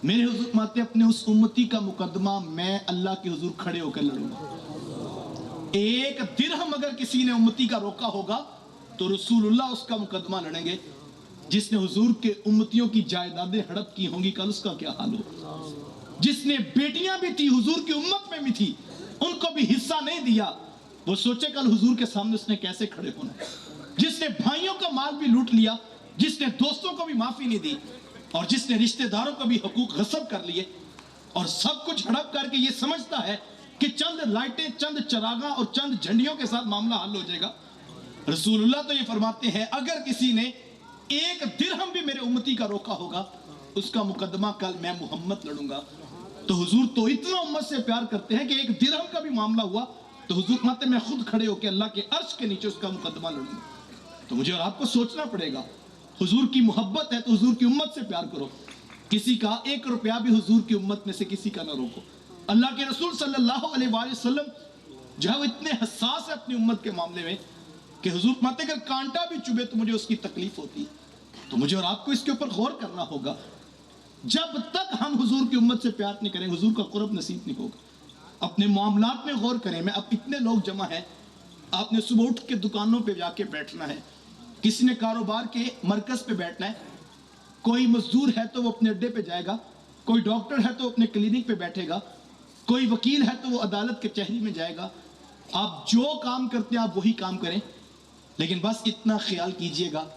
میرے حضور فرماتے ہیں اپنے اس امتی کا مقدمہ میں اللہ کے حضور کھڑے ہو کر لڑوں گا۔ ایک درہم اگر کسی نے امتی کا روکا ہوگا تو رسول اللہ اس کا مقدمہ لڑیں گے۔ جس نے حضور کے امتیوں کی جائیدادیں ہڑپ کی ہوں گی کل اس کا کیا حال ہوگا؟ جس نے بیٹیاں بھی تھی حضور کی امت میں بھی تھی ان کو بھی حصہ نہیں دیا، وہ سوچے کل حضور کے سامنے اس نے کیسے کھڑے ہونا۔ جس نے بھائیوں کا مال بھی لوٹ لیا، جس نے دوستوں کو بھی معافی نہیں دی، اور جس نے رشتہ داروں کو بھی حقوق غصب کر لیے، اور سب کچھ ہڑپ کر کے یہ سمجھتا ہے کہ چند لائٹیں، چند چراغاں اور چند جھنڈیوں کے ساتھ معاملہ حل ہو جائے گا۔ رسول اللہ تو یہ فرماتے ہیں اگر کسی نے ایک درہم بھی میرے امتی کا روکا ہوگا اس کا مقدمہ کل میں محمد لڑوں گا۔ تو حضور تو اتنا امت سے پیار کرتے ہیں کہ ایک درہم کا بھی معاملہ ہوا تو حضور فرماتے ہیں میں خود کھڑے ہو کے اللہ کے عرش کے نیچے اس کا مقدمہ لڑوں گا۔ تو مجھے اور آپ کو سوچنا پڑے گا، حضور کی محبت ہے تو حضور کی امت سے پیار کرو، کسی کا ایک روپیہ بھی حضور کی امت میں سے کسی کا نہ روکو۔ اللہ کے رسول صلی اللہ علیہ وآلہ وسلم جو ہے وہ اتنے حساس ہے اپنی امت کے معاملے میں کہ حضور فرماتے ہیں اگر کانٹا بھی چبھے تو مجھے اس کی تکلیف ہوتی ہے۔ تو مجھے اور آپ کو اس کے اوپر غور کرنا ہوگا، جب تک ہم حضور کی امت سے پیار نہیں کریں حضور کا قرب نصیب نہیں ہوگا۔ اپنے معاملات میں غور کریں، میں اب اتنے لوگ جمع ہیں، آپ نے صبح اٹھ کے دکانوں پہ جا کے بیٹھنا ہے، کسی نے کاروبار کے مرکز پہ بیٹھنا ہے، کوئی مزدور ہے تو وہ اپنے اڈے پہ جائے گا، کوئی ڈاکٹر ہے تو اپنے کلینک پہ بیٹھے گا، کوئی وکیل ہے تو وہ عدالت کچہری میں جائے گا۔ آپ جو کام کرتے ہیں آپ وہی کام کریں، لیکن بس اتنا خیال کیجئے گا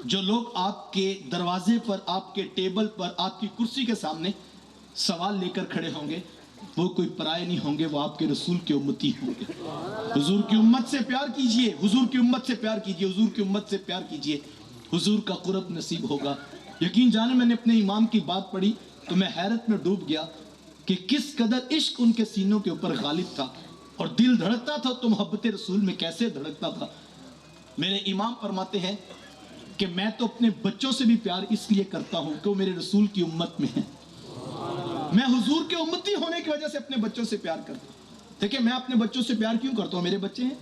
جو لوگ آپ کے دروازے پر، آپ کے ٹیبل پر، آپ کی کرسی کے سامنے سوال لے کر کھڑے ہوں گے وہ کوئی پرائے نہیں ہوں گے، وہ آپ کے رسول کے امتی ہوں گے۔ حضور کی امت سے پیار کیجئے، حضور کی امت سے پیار کیجئے، حضور کی امت سے پیار کیجئے، حضور کا قرب نصیب ہوگا۔ یقین جانے میں نے اپنے امام کی بات پڑھی تو میں حیرت میں ڈوب گیا کہ کس قدر عشق ان کے سینوں کے اوپر غالب تھا، اور دل دھڑکتا تھا تو محبت رسول میں کیسے دھڑکتا تھا۔ میرے امام فرماتے ہیں کہ میں تو اپنے بچوں سے بھی پیار اس لیے کرتا ہوں کہ وہ میرے رسول کی امت میں ہیں، میں حضور کے امتی ہونے کی وجہ سے اپنے بچوں سے پیار کرتا ہوں۔ دیکھیں میں اپنے بچوں سے پیار کیوں کرتا ہوں، میرے بچے ہیں۔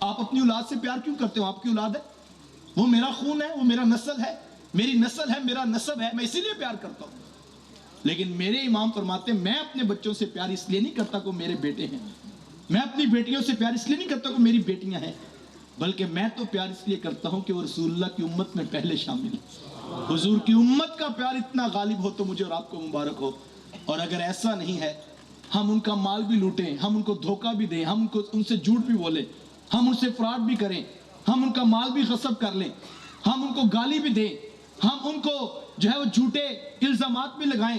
آپ اپنی اولاد سے پیار کیوں کرتے ہو، آپ کی اولاد ہے، وہ میرا خون ہے، وہ میرا نسل ہے، میری نسل ہے، میرا نسب ہے، میں اسی لیے پیار کرتا ہوں۔ لیکن میرے امام فرماتے ہیں میں اپنے بچوں سے پیار اس لیے نہیں کرتا کہ وہ میرے بیٹے ہیں، میں اپنی بیٹیوں سے پیار اس لیے نہیں کرتا کہ میری بیٹیاں ہیں، بلکہ میں تو پیار اس لیے کرتا ہوں کہ وہ رسول اللہ کی امت میں پہلے شامل ہیں۔ حضور کی امت کا پیار اتنا غالب ہو تو مجھے اور آپ کو مبارک ہو، اور اگر ایسا نہیں ہے، ہم ان کا مال بھی لوٹیں، ہم ان کو دھوکہ بھی دیں، ہم ان سے جھوٹ بھی بولیں، ہم ان سے فراڈ بھی کریں، ہم ان کا مال بھی غصب کر لیں، ہم ان کو گالی بھی دیں، ہم ان کو جو ہے وہ جھوٹے الزامات بھی لگائیں،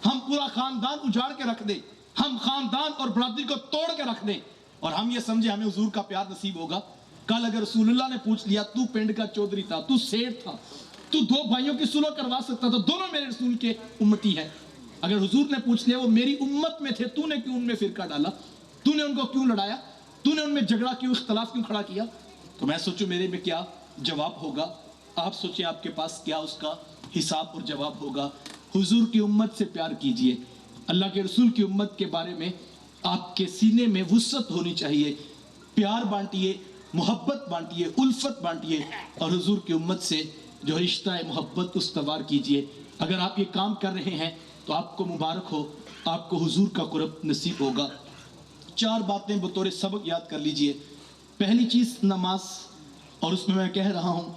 ہم پورا خاندان اجاڑ کے رکھ دیں، ہم خاندان اور برادری کو توڑ کے رکھ دیں، اور ہم یہ سمجھے ہمیں حضور کا پیار نصیب ہوگا۔ کل اگر رسول اللہ نے پوچھ لیا تو پنڈ کا چودھری تھا، تو سیٹ تھا، تو دو بھائیوں کی صلح کروا سکتا تھا، دونوں میرے رسول کے امتی ہے، اگر حضور نے پوچھ لیا وہ میری امت میں تھے، تو نے کیوں ان میں فرقہ ڈالا، تو نے ان کو کیوں لڑایا، تو نے ان میں جھگڑا کیوں، اختلاف کیوں کھڑا کیا، تو میں سوچوں میرے میں کیا جواب ہوگا، آپ سوچیں آپ کے پاس کیا اس کا حساب اور جواب ہوگا۔ حضور کی امت سے پیار کیجئے، اللہ کے رسول کی امت کے بارے میں آپ کے سینے میں وسعت ہونی چاہیے، پیار بانٹیے، محبت بانٹیے، الفت بانٹیے، اور حضور کی امت سے جو رشتہ محبت استوار کیجئے۔ اگر آپ یہ کام کر رہے ہیں تو آپ کو مبارک ہو، آپ کو حضور کا قرب نصیب ہوگا۔ 4 باتیں بطور سبق یاد کر لیجئے۔ پہلی چیز نماز، اور اس میں کہہ رہا ہوں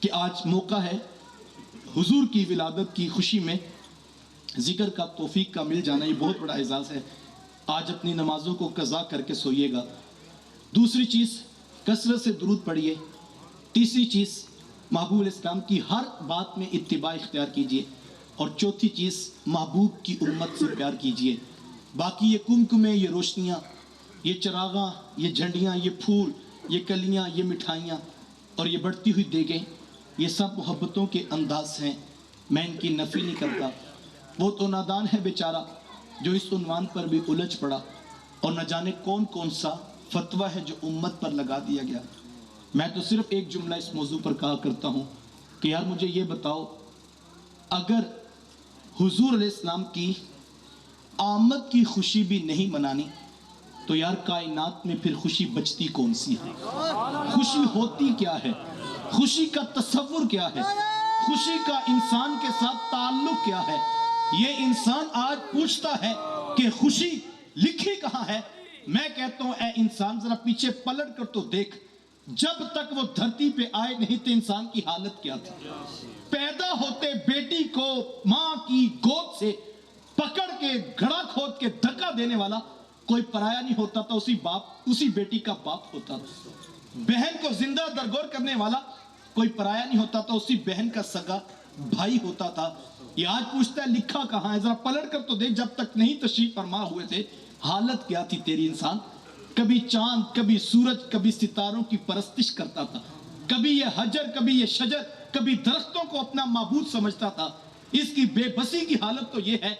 کہ آج موقع ہے حضور کی ولادت کی خوشی میں ذکر کا توفیق کا مل جانا، یہ بہت بڑا اعزاز ہے۔ آج اپنی نمازوں کو قضا کر کے سوئیے گا۔ دوسری چیز کثرت سے درود پڑھیے۔ تیسری چیز محبوب الاسلام کی ہر بات میں اتباع اختیار کیجئے، اور چوتھی چیز محبوب کی امت سے پیار کیجئے۔ باقی یہ کمکمیں، یہ روشنیاں، یہ چراغاں، یہ جھنڈیاں، یہ پھول، یہ کلیاں، یہ مٹھائیاں اور یہ بڑھتی ہوئی دیگیں، یہ سب محبتوں کے انداز ہیں، میں ان کی نفی نہیں کرتا۔ وہ تو نادان ہے بیچارہ جو اس عنوان پر بھی الجھ پڑا، اور نہ جانے کون کون سا فتویٰ ہے جو امت پر لگا دیا گیا۔ میں تو صرف ایک جملہ اس موضوع پر کہا کرتا ہوں کہ یار مجھے یہ بتاؤ، اگر حضور علیہ السلام کی آمد کی خوشی بھی نہیں منانی تو یار کائنات میں پھر خوشی بچتی کون سی ہے؟ خوشی ہوتی کیا ہے؟ خوشی کا تصور کیا ہے؟ خوشی کا انسان کے ساتھ تعلق کیا ہے؟ یہ انسان آج پوچھتا ہے کہ خوشی لکھی کہاں ہے؟ میں کہتا ہوں اے انسان ذرا پیچھے پلٹ کر تو دیکھ، جب تک وہ دھرتی پہ آئے نہیں تھے انسان کی حالت کیا تھی؟ پیدا ہوتے بیٹی کو ماں کی گود سے پکڑ کے گھڑا کھود کے دھکا دینے والا کوئی پرایا نہیں ہوتا تھا، اسی بیٹی کا باپ ہوتا تھا۔ بہن کو زندہ درگور کرنے والا کوئی پرایا نہیں ہوتا تھا، اسی بہن کا سگا بھائی ہوتا تھا۔ یہ آج پوچھتا ہے لکھا کہاں ہے؟ ذرا پلٹ کر تو دیکھ، جب تک نہیں تشریف فرما ہوئے تھے حالت کیا تھی تیری انسان؟ کبھی چاند، کبھی سورج، کبھی ستاروں کی پرستش کرتا تھا، کبھی یہ حجر، کبھی یہ شجر، کبھی درختوں کو اپنا معبود سمجھتا تھا۔ اس کی بے بسی کی حالت تو یہ ہے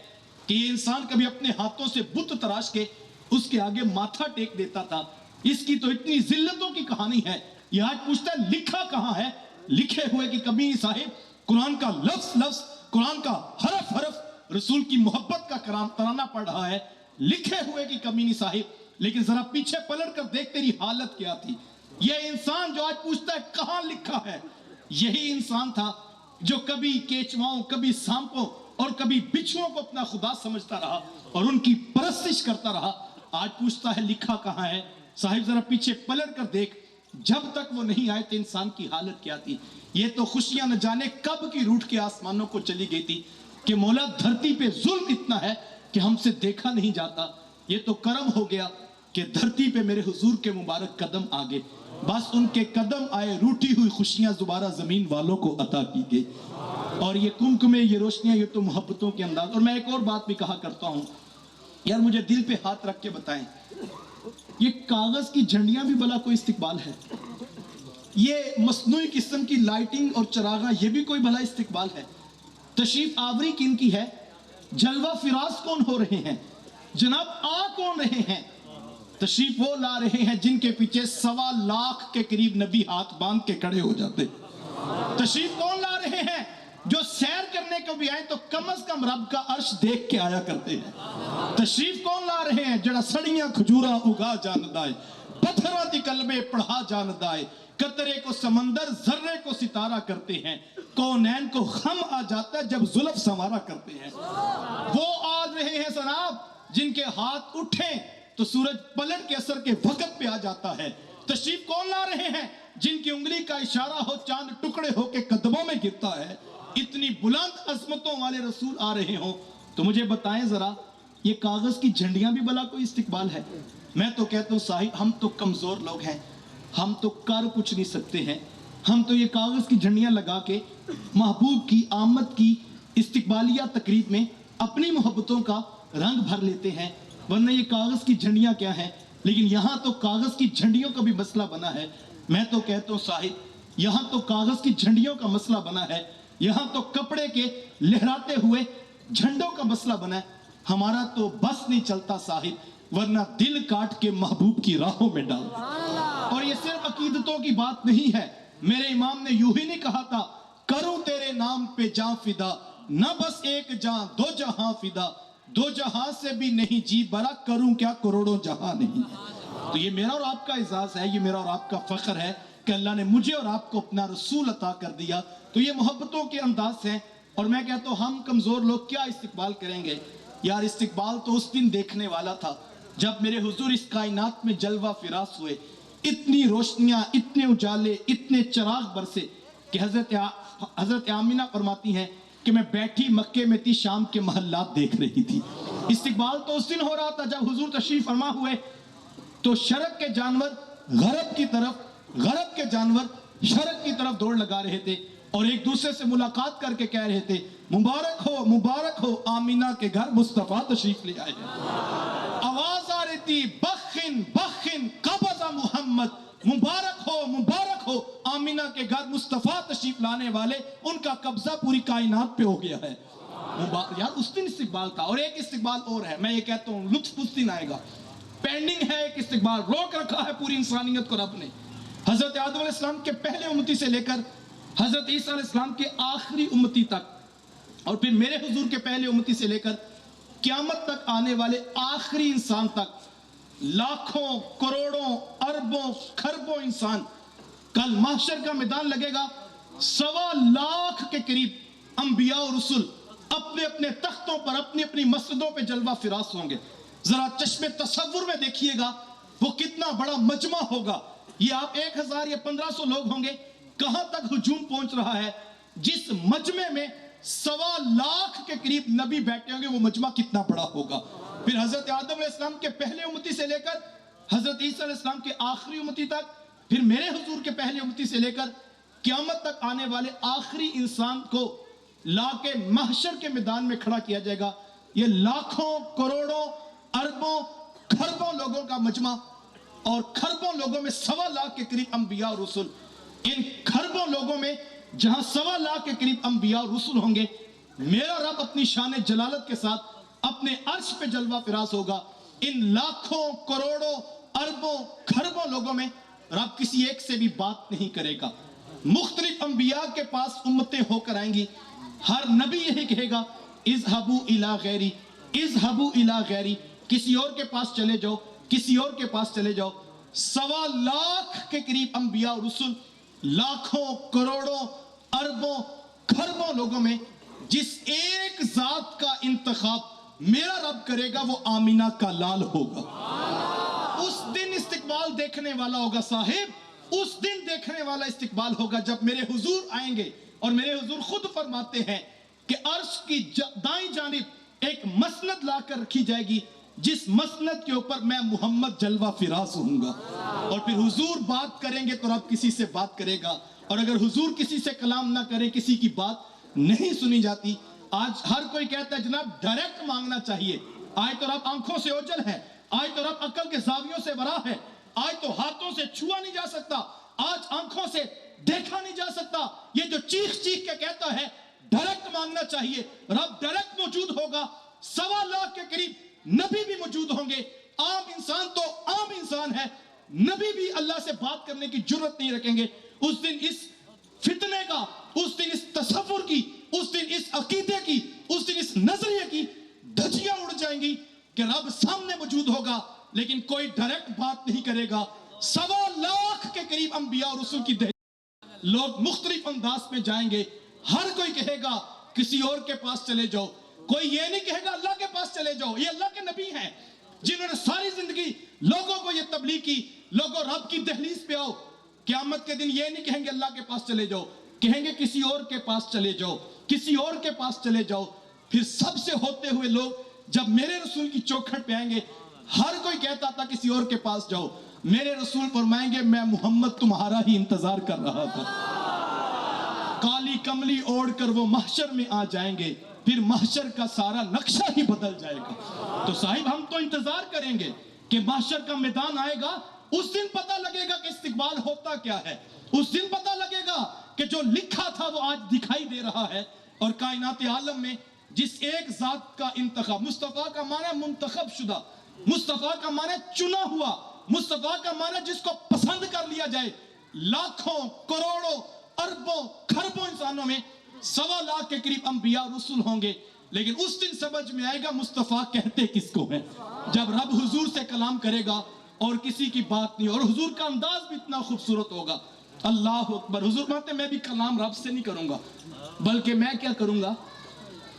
کہ یہ انسان کبھی اپنے ہاتھوں سے بت تراش کے اس کے آگے ماتھا ٹیک دیتا تھا۔ اس کی تو اتنی ذلتوں کی کہانی ہے۔ یہ آج پوچھتا ہے لکھا کہاں ہے؟ لکھے ہوئے کی کمی نہیں صاحب، قرآن کا لفظ لفظ، قرآن کا حرف حرف رسول کی محبت کا ترانہ پڑھ رہا ہے، لکھے ہوئے کی کمی نہیں صاحب۔ لیکن ذرا پیچھے پلٹ کر دیکھ تیری حالت کیا تھی۔ یہ انسان جو آج پوچھتا ہے کہاں لکھا ہے، یہی انسان تھا جو کبھی کیچواؤں، کبھی سانپوں اور کبھی بچھوؤں کو اپنا خدا سمجھتا رہا اور ان کی پرستش کرتا رہا۔ آج پوچھتا ہے لکھا کہاں ہے؟ صاحب ذرا پیچھے پلٹ کر دیکھ، جب تک وہ نہیں آئے تھے انسان کی حالت کیا تھی۔ یہ تو خوشیاں نہ جانے کب کی روٹ کے آسمانوں کو چلی گئی تھی کہ مولا دھرتی پہ ظلم اتنا ہے کہ ہم سے دیکھا نہیں جاتا۔ یہ تو کرم ہو گیا کہ دھرتی پہ میرے حضور کے مبارک قدم آگے، بس ان کے قدم آئے، روٹی ہوئی خوشیاں دوبارہ زمین والوں کو عطا کی گئی۔ اور یہ کمکمیں، یہ روشنیاں، یہ تو محبتوں کے انداز۔ اور میں ایک اور بات بھی کہا کرتا ہوں، یار مجھے دل پہ ہاتھ رکھ کے بتائیں، یہ کاغذ کی جھنڈیاں بھی بلا کوئی استقبال ہے؟ یہ مصنوعی قسم کی لائٹنگ اور چراغاں یہ بھی کوئی بھلا استقبال ہے؟ تشریف آوری کن کی ہے؟ جلوہ فراز کون ہو رہے ہیں؟ جناب آ کون رہے ہیں؟ تشریف وہ لا رہے ہیں جن کے پیچھے 1.25 لاکھ کے قریب نبی ہاتھ باندھ کے کھڑے ہو جاتے۔ تشریف کون لا رہے ہیں؟ جو سیر کرنے کو بھی آئے تو کم از کم رب کا عرش دیکھ کے آیا کرتے ہیں۔ تشریف کون لا رہے ہیں؟ جڑا سڑیاں کھجوراں اگا جاندائے، پتھراں دی قلبے پڑھا جاندائے، قطرے کو سمندر، ذرے کو ستارہ کرتے ہیں، کونین کو غم آ جاتا ہے جب زلف سنوارا کرتے ہیں۔ وہ آ رہے ہیں جناب جن کے ہاتھ اٹھیں تو سورج پلٹ کے اثر کے وقت پہ آ جاتا ہے۔ تشریف کون لا رہے ہیں؟ جن کی انگلی کا اشارہ ہو چاند ٹکڑے ہو کے قدموں میں گرتا ہے۔ اتنی بلند عظمتوں والے رسول آ رہے ہوں تو مجھے بتائیں ذرا، یہ کاغذ کی جھنڈیاں بھی بلا کوئی استقبال ہے؟ میں تو کہتا ہوں صاحب، ہم تو کمزور لوگ ہیں، ہم تو کر کچھ نہیں سکتے ہیں، ہم تو یہ کاغذ کی جھنڈیاں لگا کے محبوب کی آمد کی استقبالیہ تقریب میں اپنی محبتوں کا رنگ بھر لیتے ہیں، ورنہ یہ کاغذ کی جھنڈیاں کیا ہیں؟ لیکن یہاں تو کاغذ کی جھنڈیوں کا بھی مسئلہ بنا ہے۔ میں تو کہتا ہوں صاحب، یہاں تو کاغذ کی جھنڈیوں کا مسئلہ بنا ہے، یہاں تو کپڑے کے لہراتے ہوئے جھنڈوں کا مسئلہ بنا ہے۔ ہمارا تو بس نہیں چلتا صاحب، ورنہ دل کاٹ کے محبوب کی راہوں میں ڈال۔ اور یہ صرف عقیدتوں کی بات نہیں ہے، میرے امام نے یوں ہی نہیں کہا تھا، کروں تیرے نام پہ جاں فدا، نہ بس ایک جاں دو جہاں فدا، دو جہاں سے بھی نہیں جی برا، کروں کیا کروڑوں جہاں نہیں۔ تو یہ میرا اور آپ کا اعزاز ہے، یہ میرا اور آپ کا فخر ہے کہ اللہ نے مجھے اور آپ کو اپنا رسول عطا کر دیا۔ تو یہ محبتوں کے انداز ہیں، اور میں کہتا ہوں ہم کمزور لوگ کیا استقبال کریں گے؟ یار استقبال تو اس دن دیکھنے والا تھا جب میرے حضور اس کائنات میں جلوہ فراز ہوئے، اتنی روشنیاں، اتنے اجالے، اتنے چراغ برسے کہ حضرت آمینہ فرماتی ہیں کہ میں بیٹھی مکے میں تھی، شام کے محلات دیکھ رہی تھی۔ استقبال تو اس دن ہو رہا تھا جب حضور تشریف فرما ہوئے تو شرق کے جانور غرب کی طرف، غرب کے جانور شرق کی طرف دوڑ لگا رہے تھے اور ایک دوسرے سے ملاقات کر کے کہہ رہے تھے، مبارک ہو آمینہ کے گھر مصطفیٰ تشریف لے آئے ہیں۔ آواز آ رہی تھی، بخن بخن قبض محمد، مبارک ہو آمینہ کے گھر مصطفیٰ تشریف لانے والے، ان کا قبضہ پوری کائنات پہ ہو گیا ہے۔ یار اس دن استقبال تھا، اور ایک استقبال اور ہے، میں یہ کہتا ہوں لطف اس دن آئے گا۔ پینڈنگ ہے ایک استقبال، روک رکھا ہے پوری انسانیت کو رب نے۔ حضرت آدم علیہ السلام کے پہلے امتی سے لے کر حضرت عیسیٰ علیہ السلام کے آخری امتی تک، اور پھر میرے حضور کے پہلے امتی سے لے کر قیامت تک آنے والے آخری انسان تک، لاکھوں کروڑوں اربوں کھربوں انسان، کل محشر کا میدان لگے گا، 1.25 لاکھ کے قریب انبیاء اور رسل اپنے اپنے تختوں پر، اپنی اپنی مسجدوں پہ جلوہ فراز ہوں گے۔ ذرا چشم تصور میں دیکھیے گا وہ کتنا بڑا مجمع ہوگا۔ یہ آپ 1000 یا 1500 لوگ ہوں گے، کہاں تک ہجوم پہنچ رہا ہے؟ جس مجمع میں 1.25 لاکھ کے قریب نبی بیٹھے ہوں گے، وہ مجمع کتنا بڑا ہوگا۔ پھر حضرت آدم علیہ السلام کے پہلے امتی سے لے کر حضرت عیسیٰ علیہ السلام کے آخری امتی تک، پھر میرے حضور کے پہلے امتی سے لے کر قیامت تک آنے والے آخری انسان کو لا کے محشر کے میدان میں کھڑا کیا جائے گا۔ یہ لاکھوں کروڑوں اربوں کھربوں لوگوں کا مجمع، اور کھربوں لوگوں میں 1.25 لاکھ کے قریب انبیاء اور رسل۔ ان کھربوں لوگوں میں جہاں 1.25 لاکھ کے قریب انبیاء اور رسل ہوں گے، میرا رب اپنی شان جلالت کے ساتھ اپنے عرش پہ جلوہ فراز ہوگا۔ ان لاکھوں کروڑوں اربوں کھربوں لوگوں میں رب کسی ایک سے بھی بات نہیں کرے گا۔ مختلف انبیاء کے پاس امتیں ہو کر آئیں گی، ہر نبی یہی کہے گا، اذهبوا الى غیری، اذهبوا الى غیری، کسی اور کے پاس چلے جاؤ، کسی اور کے پاس چلے جاؤ۔ 1.25 لاکھ کے قریب انبیاء اور رسل، لاکھوں کروڑوں اربوں کھربوں لوگوں میں جس ایک ذات کا انتخاب میرا رب کرے گا، وہ آمینہ کا لال ہوگا۔ اس دن استقبال دیکھنے والا ہوگا صاحب، اس دن دیکھنے والا استقبال ہوگا جب میرے حضور آئیں گے، اور میرے حضور خود فرماتے ہیں کہ عرش کی دائیں جانب ایک مسند لا کر رکھی جائے گی، جس مسند کے اوپر میں محمد جلوہ فراز ہوں گا۔ اور پھر حضور بات کریں گے تو رب کسی سے بات کرے گا، اور اگر حضور کسی سے کلام نہ کرے، کسی کی بات نہیں سنی جاتی۔ آج ہر کوئی کہتا ہے جناب ڈائریکٹ مانگنا چاہیے، آج تو رب آنکھوں سے اوجھل ہے، آج تو رب عقل کے زاویوں سے ورا ہے، آج تو ہاتھوں سے چھوا نہیں جا سکتا، آج آنکھوں سے دیکھا نہیں جا سکتا۔ یہ جو چیخ چیخ کے کہتا ہے ڈائریکٹ مانگنا چاہیے، رب ڈائریکٹ موجود ہوگا۔ 1.25 لاکھ کے قریب نبی بھی موجود ہوں گے۔ عام انسان تو عام انسان ہے، نبی بھی اللہ سے بات کرنے کی جرت نہیں رکھیں گے۔ اس دن اس فتنے کا، اس دن اس تصور کی، اس دن اس عقیدے کی، اس دن اس نظریے کی دھجیاں اڑ جائیں گی کہ رب سامنے موجود ہوگا لیکن کوئی ڈائریکٹ بات نہیں کرے گا۔ 1.25 لاکھ کے قریب انبیاء اور رسول کی لوگ مختلف انداز میں جائیں گے، ہر کوئی کہے گا کسی اور کے پاس چلے جاؤ، کوئی یہ نہیں کہے گا اللہ کے پاس چلے جاؤ، یہ اللہ کے نبی ہیں۔ جنہوں نے ساری زندگی لوگوں کو یہ تبلیغ کی، لوگوں رب کی دہلیز پہ آؤ، قیامت کے دن یہ نہیں کہیں گے اللہ کے پاس چلے جاؤ، کہیں گے کسی اور کے پاس چلے جاؤ، کسی اور کے پاس چلے جاؤ. پھر سب سے ہوتے ہوئے لوگ جب میرے رسول کی چوکھٹ پہ آئیں گے، ہر کوئی کہتا تھا کسی اور کے پاس جاؤ، میرے رسول فرمائیں گے میں محمد تمہارا ہی انتظار کر رہا تھا. کالی کملی اوڑھ کر وہ محشر میں آ جائیں گے، پھر محشر کا سارا نقشہ ہی بدل جائے گا. تو صاحب ہم تو انتظار کریں گے کہ محشر کا میدان آئے گا، اس دن پتہ لگے گا کہ استقبال ہوتا کیا ہے، اس دن پتہ لگے گا کہ جو لکھا تھا وہ آج دکھائی دے رہا ہے. اور کائنات عالم میں جس ایک ذات کا انتخاب، مصطفیٰ کا معنی منتخب شدہ، مصطفیٰ کا معنی چنا ہوا، مصطفیٰ کا معنی جس کو پسند کر لیا جائے. لاکھوں کروڑوں اربوں کھربوں انسانوں میں 1.25 لاکھ کے قریب انبیاء رسول ہوں گے، لیکن اس دن سمجھ میں آئے گا مصطفیٰ کہتے کس کو ہیں. جب رب حضور سے کلام کرے گا اور کسی کی بات نہیں، اور حضور کا انداز بھی اتنا خوبصورت ہوگا. اللہ اکبر. حضور فرماتے میں بھی کلام رب سے نہیں کروں گا، بلکہ میں کیا کروں گا؟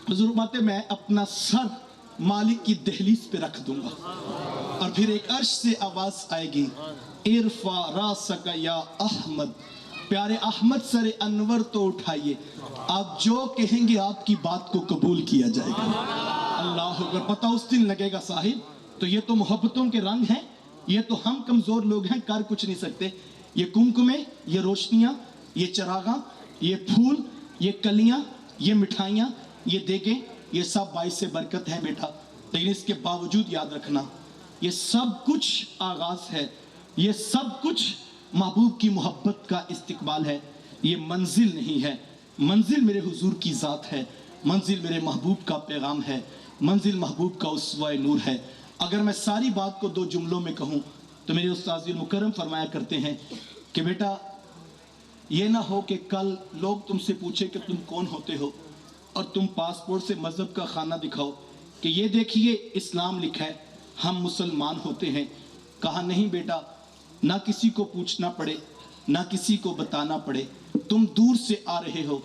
حضور فرماتے میں اپنا سر مالک کی دہلیز پہ رکھ دوں گا، اور پھر ایک عرش سے آواز آئے گی، ارفع راسک یا احمد، پیارے احمد سر انور تو اٹھائیے، آپ جو کہیں گے آپ کی بات کو قبول کیا جائے گا. اللہ اکبر. پتہ اس دن لگے گا صاحب. تو یہ تو محبتوں کے رنگ ہیں، یہ تو ہم کمزور لوگ ہیں، کر کچھ نہیں سکتے. یہ کمکمے، یہ روشنیاں، یہ چراغاں، یہ پھول، یہ کلیاں، یہ مٹھائیاں، یہ دیگیں، یہ سب باعث برکت ہے بیٹا. لیکن اس کے باوجود یاد رکھنا یہ سب کچھ آغاز ہے، یہ سب کچھ محبوب کی محبت کا استقبال ہے. یہ منزل نہیں ہے، منزل میرے حضور کی ذات ہے، منزل میرے محبوب کا پیغام ہے، منزل محبوب کا اسوہ نور ہے. اگر میں ساری بات کو 2 جملوں میں کہوں تو میرے استاذ المکرم فرمایا کرتے ہیں کہ بیٹا یہ نہ ہو کہ کل لوگ تم سے پوچھے کہ تم کون ہوتے ہو اور تم پاسپورٹ سے مذہب کا خانہ دکھاؤ کہ یہ دیکھیے اسلام لکھا ہے، ہم مسلمان ہوتے ہیں. کہا نہیں بیٹا، نہ کسی کو پوچھنا پڑے، نہ کسی کو بتانا پڑے. تم دور سے آ رہے ہو،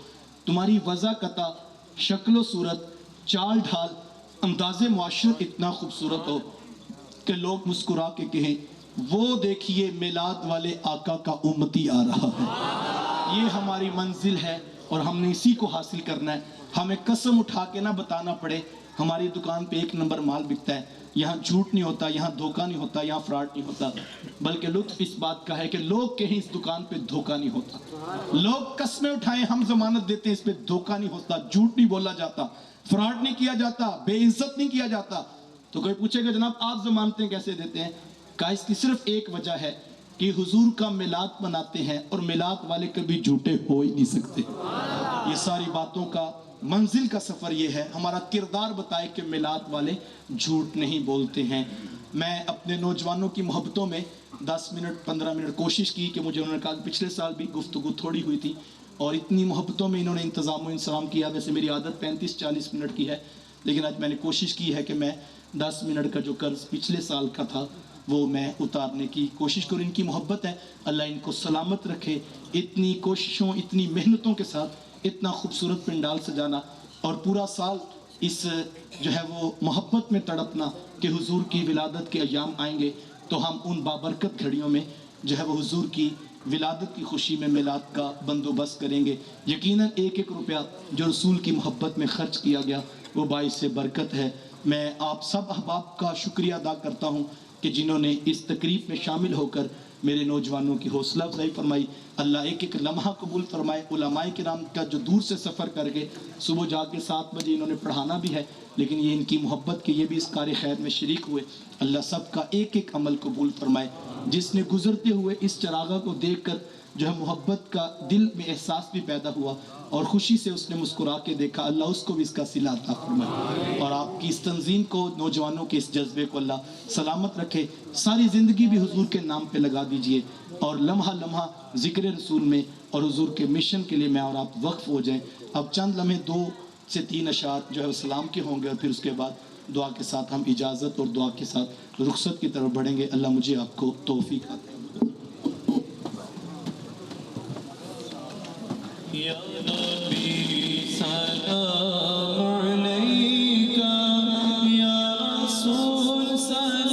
تمہاری وضاقتہ، شکل و صورت، چال ڈھال، انداز معاشرت اتنا خوبصورت ہو کہ لوگ مسکرا کے کہیں وہ دیکھیے میلاد والے آقا کا امتی آ رہا ہے. یہ ہماری منزل ہے اور ہم نے اسی کو حاصل کرنا ہے. ہمیں قسم اٹھا کے نہ بتانا پڑے ہماری دکان پہ 1 نمبر مال بکتا ہے، یہاں جھوٹ نہیں ہوتا، یہاں دھوکہ نہیں ہوتا، یہاں فراڈ نہیں ہوتا. بلکہ لطف اس بات کا ہے کہ لوگ کہیں اس دکان پہ دھوکہ نہیں ہوتا. لوگ قسمیں اٹھائیں، ہم ضمانت دیتے ہیں اس پہ دھوکہ نہیں ہوتا، جھوٹ نہیں بولا جاتا، فراڈ نہیں کیا جاتا، بے عزت نہیں کیا جاتا. تو کوئی پوچھے گا جناب آپ ضمانتیں کیسے دیتے ہیں؟ کہا اس کی صرف ایک وجہ ہے کہ حضور کا میلاد مناتے ہیں اور میلاد والے کبھی جھوٹے ہو ہی نہیں سکتے. یہ ساری باتوں کا منزل کا سفر یہ ہے، ہمارا کردار بتائے کہ میلاد والے جھوٹ نہیں بولتے ہیں. میں اپنے نوجوانوں کی محبتوں میں 10 منٹ 15 منٹ کوشش کی کہ مجھے انہوں نے کہا کہ پچھلے سال بھی گفتگو تھوڑی ہوئی تھی اور اتنی محبتوں میں انہوں نے انتظام و انصرام کیا. ویسے میری عادت 35-40 منٹ کی ہے، لیکن آج میں نے کوشش کی ہے کہ میں 10 منٹ کا جو قرض پچھلے سال کا تھا وہ میں اتارنے کی کوشش کروں. ان کی محبت ہے، اللہ ان کو سلامت رکھے. اتنی کوششوں، اتنی محنتوں کے ساتھ اتنا خوبصورت پنڈال سجانا اور پورا سال اس جو ہے وہ محبت میں تڑپنا کہ حضور کی ولادت کے ایام آئیں گے تو ہم ان بابرکت گھڑیوں میں جو ہے وہ حضور کی ولادت کی خوشی میں میلاد کا بندوبست کریں گے. یقیناً 1-1 روپیہ جو رسول کی محبت میں خرچ کیا گیا وہ باعث برکت ہے. میں آپ سب احباب کا شکریہ ادا کرتا ہوں کہ جنہوں نے اس تقریب میں شامل ہو کر میرے نوجوانوں کی حوصلہ افزائی فرمائی. اللہ ایک لمحہ قبول فرمائے. علماء کرام کا جو دور سے سفر کر کے صبح جا کے 7 بجے انہوں نے پڑھانا بھی ہے، لیکن یہ ان کی محبت کے یہ بھی اس کار خیر میں شریک ہوئے. اللہ سب کا ایک عمل قبول فرمائے. جس نے گزرتے ہوئے اس چراغا کو دیکھ کر جو ہے محبت کا دل میں احساس بھی پیدا ہوا اور خوشی سے اس نے مسکرا کے دیکھا، اللہ اس کو بھی اس کا صلہ عطا فرمائے. اور آپ کی اس تنظیم کو، نوجوانوں کے اس جذبے کو اللہ سلامت رکھے. ساری زندگی بھی حضور کے نام پہ لگا دیجئے اور لمحہ لمحہ ذکر رسول میں اور حضور کے مشن کے لیے میں اور آپ وقف ہو جائیں. اب چند لمحے 2 سے 3 اشعار جو ہے سلام کے ہوں گے اور پھر اس کے بعد دعا کے ساتھ ہم اجازت اور دعا کے ساتھ رخصت کی طرف بڑھیں گے. اللہ مجھے آپ کو توفیق عطا فرمائے. یا نبی سلام علیکہ، یا رسول سلام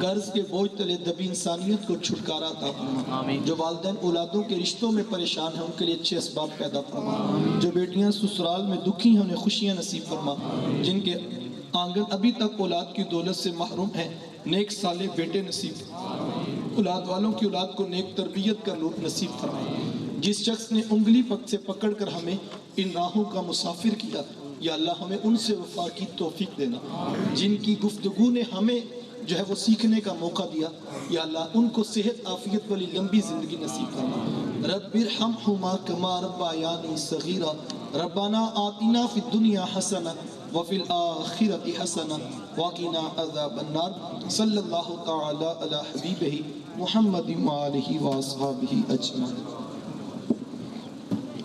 قرض کے بوجھ تلے دبی انسانیت کو چھٹکارا عطا فرما۔ جو والدین اولادوں کے رشتوں میں پریشان ہیں ان کے لیے اچھے اسباب پیدا فرما۔ جو بیٹیاں سسرال میں دکھی ہیں انہیں خوشیاں نصیب فرما۔ جن کے آنگن ابھی تک اولاد کی دولت سے محروم ہیں نیک صالح بیٹے نصیب فرما۔ اولاد والوں کی اولاد کو نیک تربیت کا نور نصیب فرما۔ جس شخص نے انگلی سے پکڑ کر ہمیں ان راہوں کا مسافر کیا یا اللہ ہمیں ان سے وفا کی توفیق دینا۔ جن کی گفتگو نے ہمیں جو ہے وہ سیکھنے کا موقع دیا یا اللہ ان کو صحت عافیت والی لمبی زندگی نصیب فرما۔ رب ارحمہما کما ربیانی صغیرا ربنا آتنا فی الدنیا حسنہ وفی الآخرۃ حسنہ وقنا عذاب النار۔ صلی اللہ تعالی علی حبیبہ محمد وآلہ واصحابہ اجمعین۔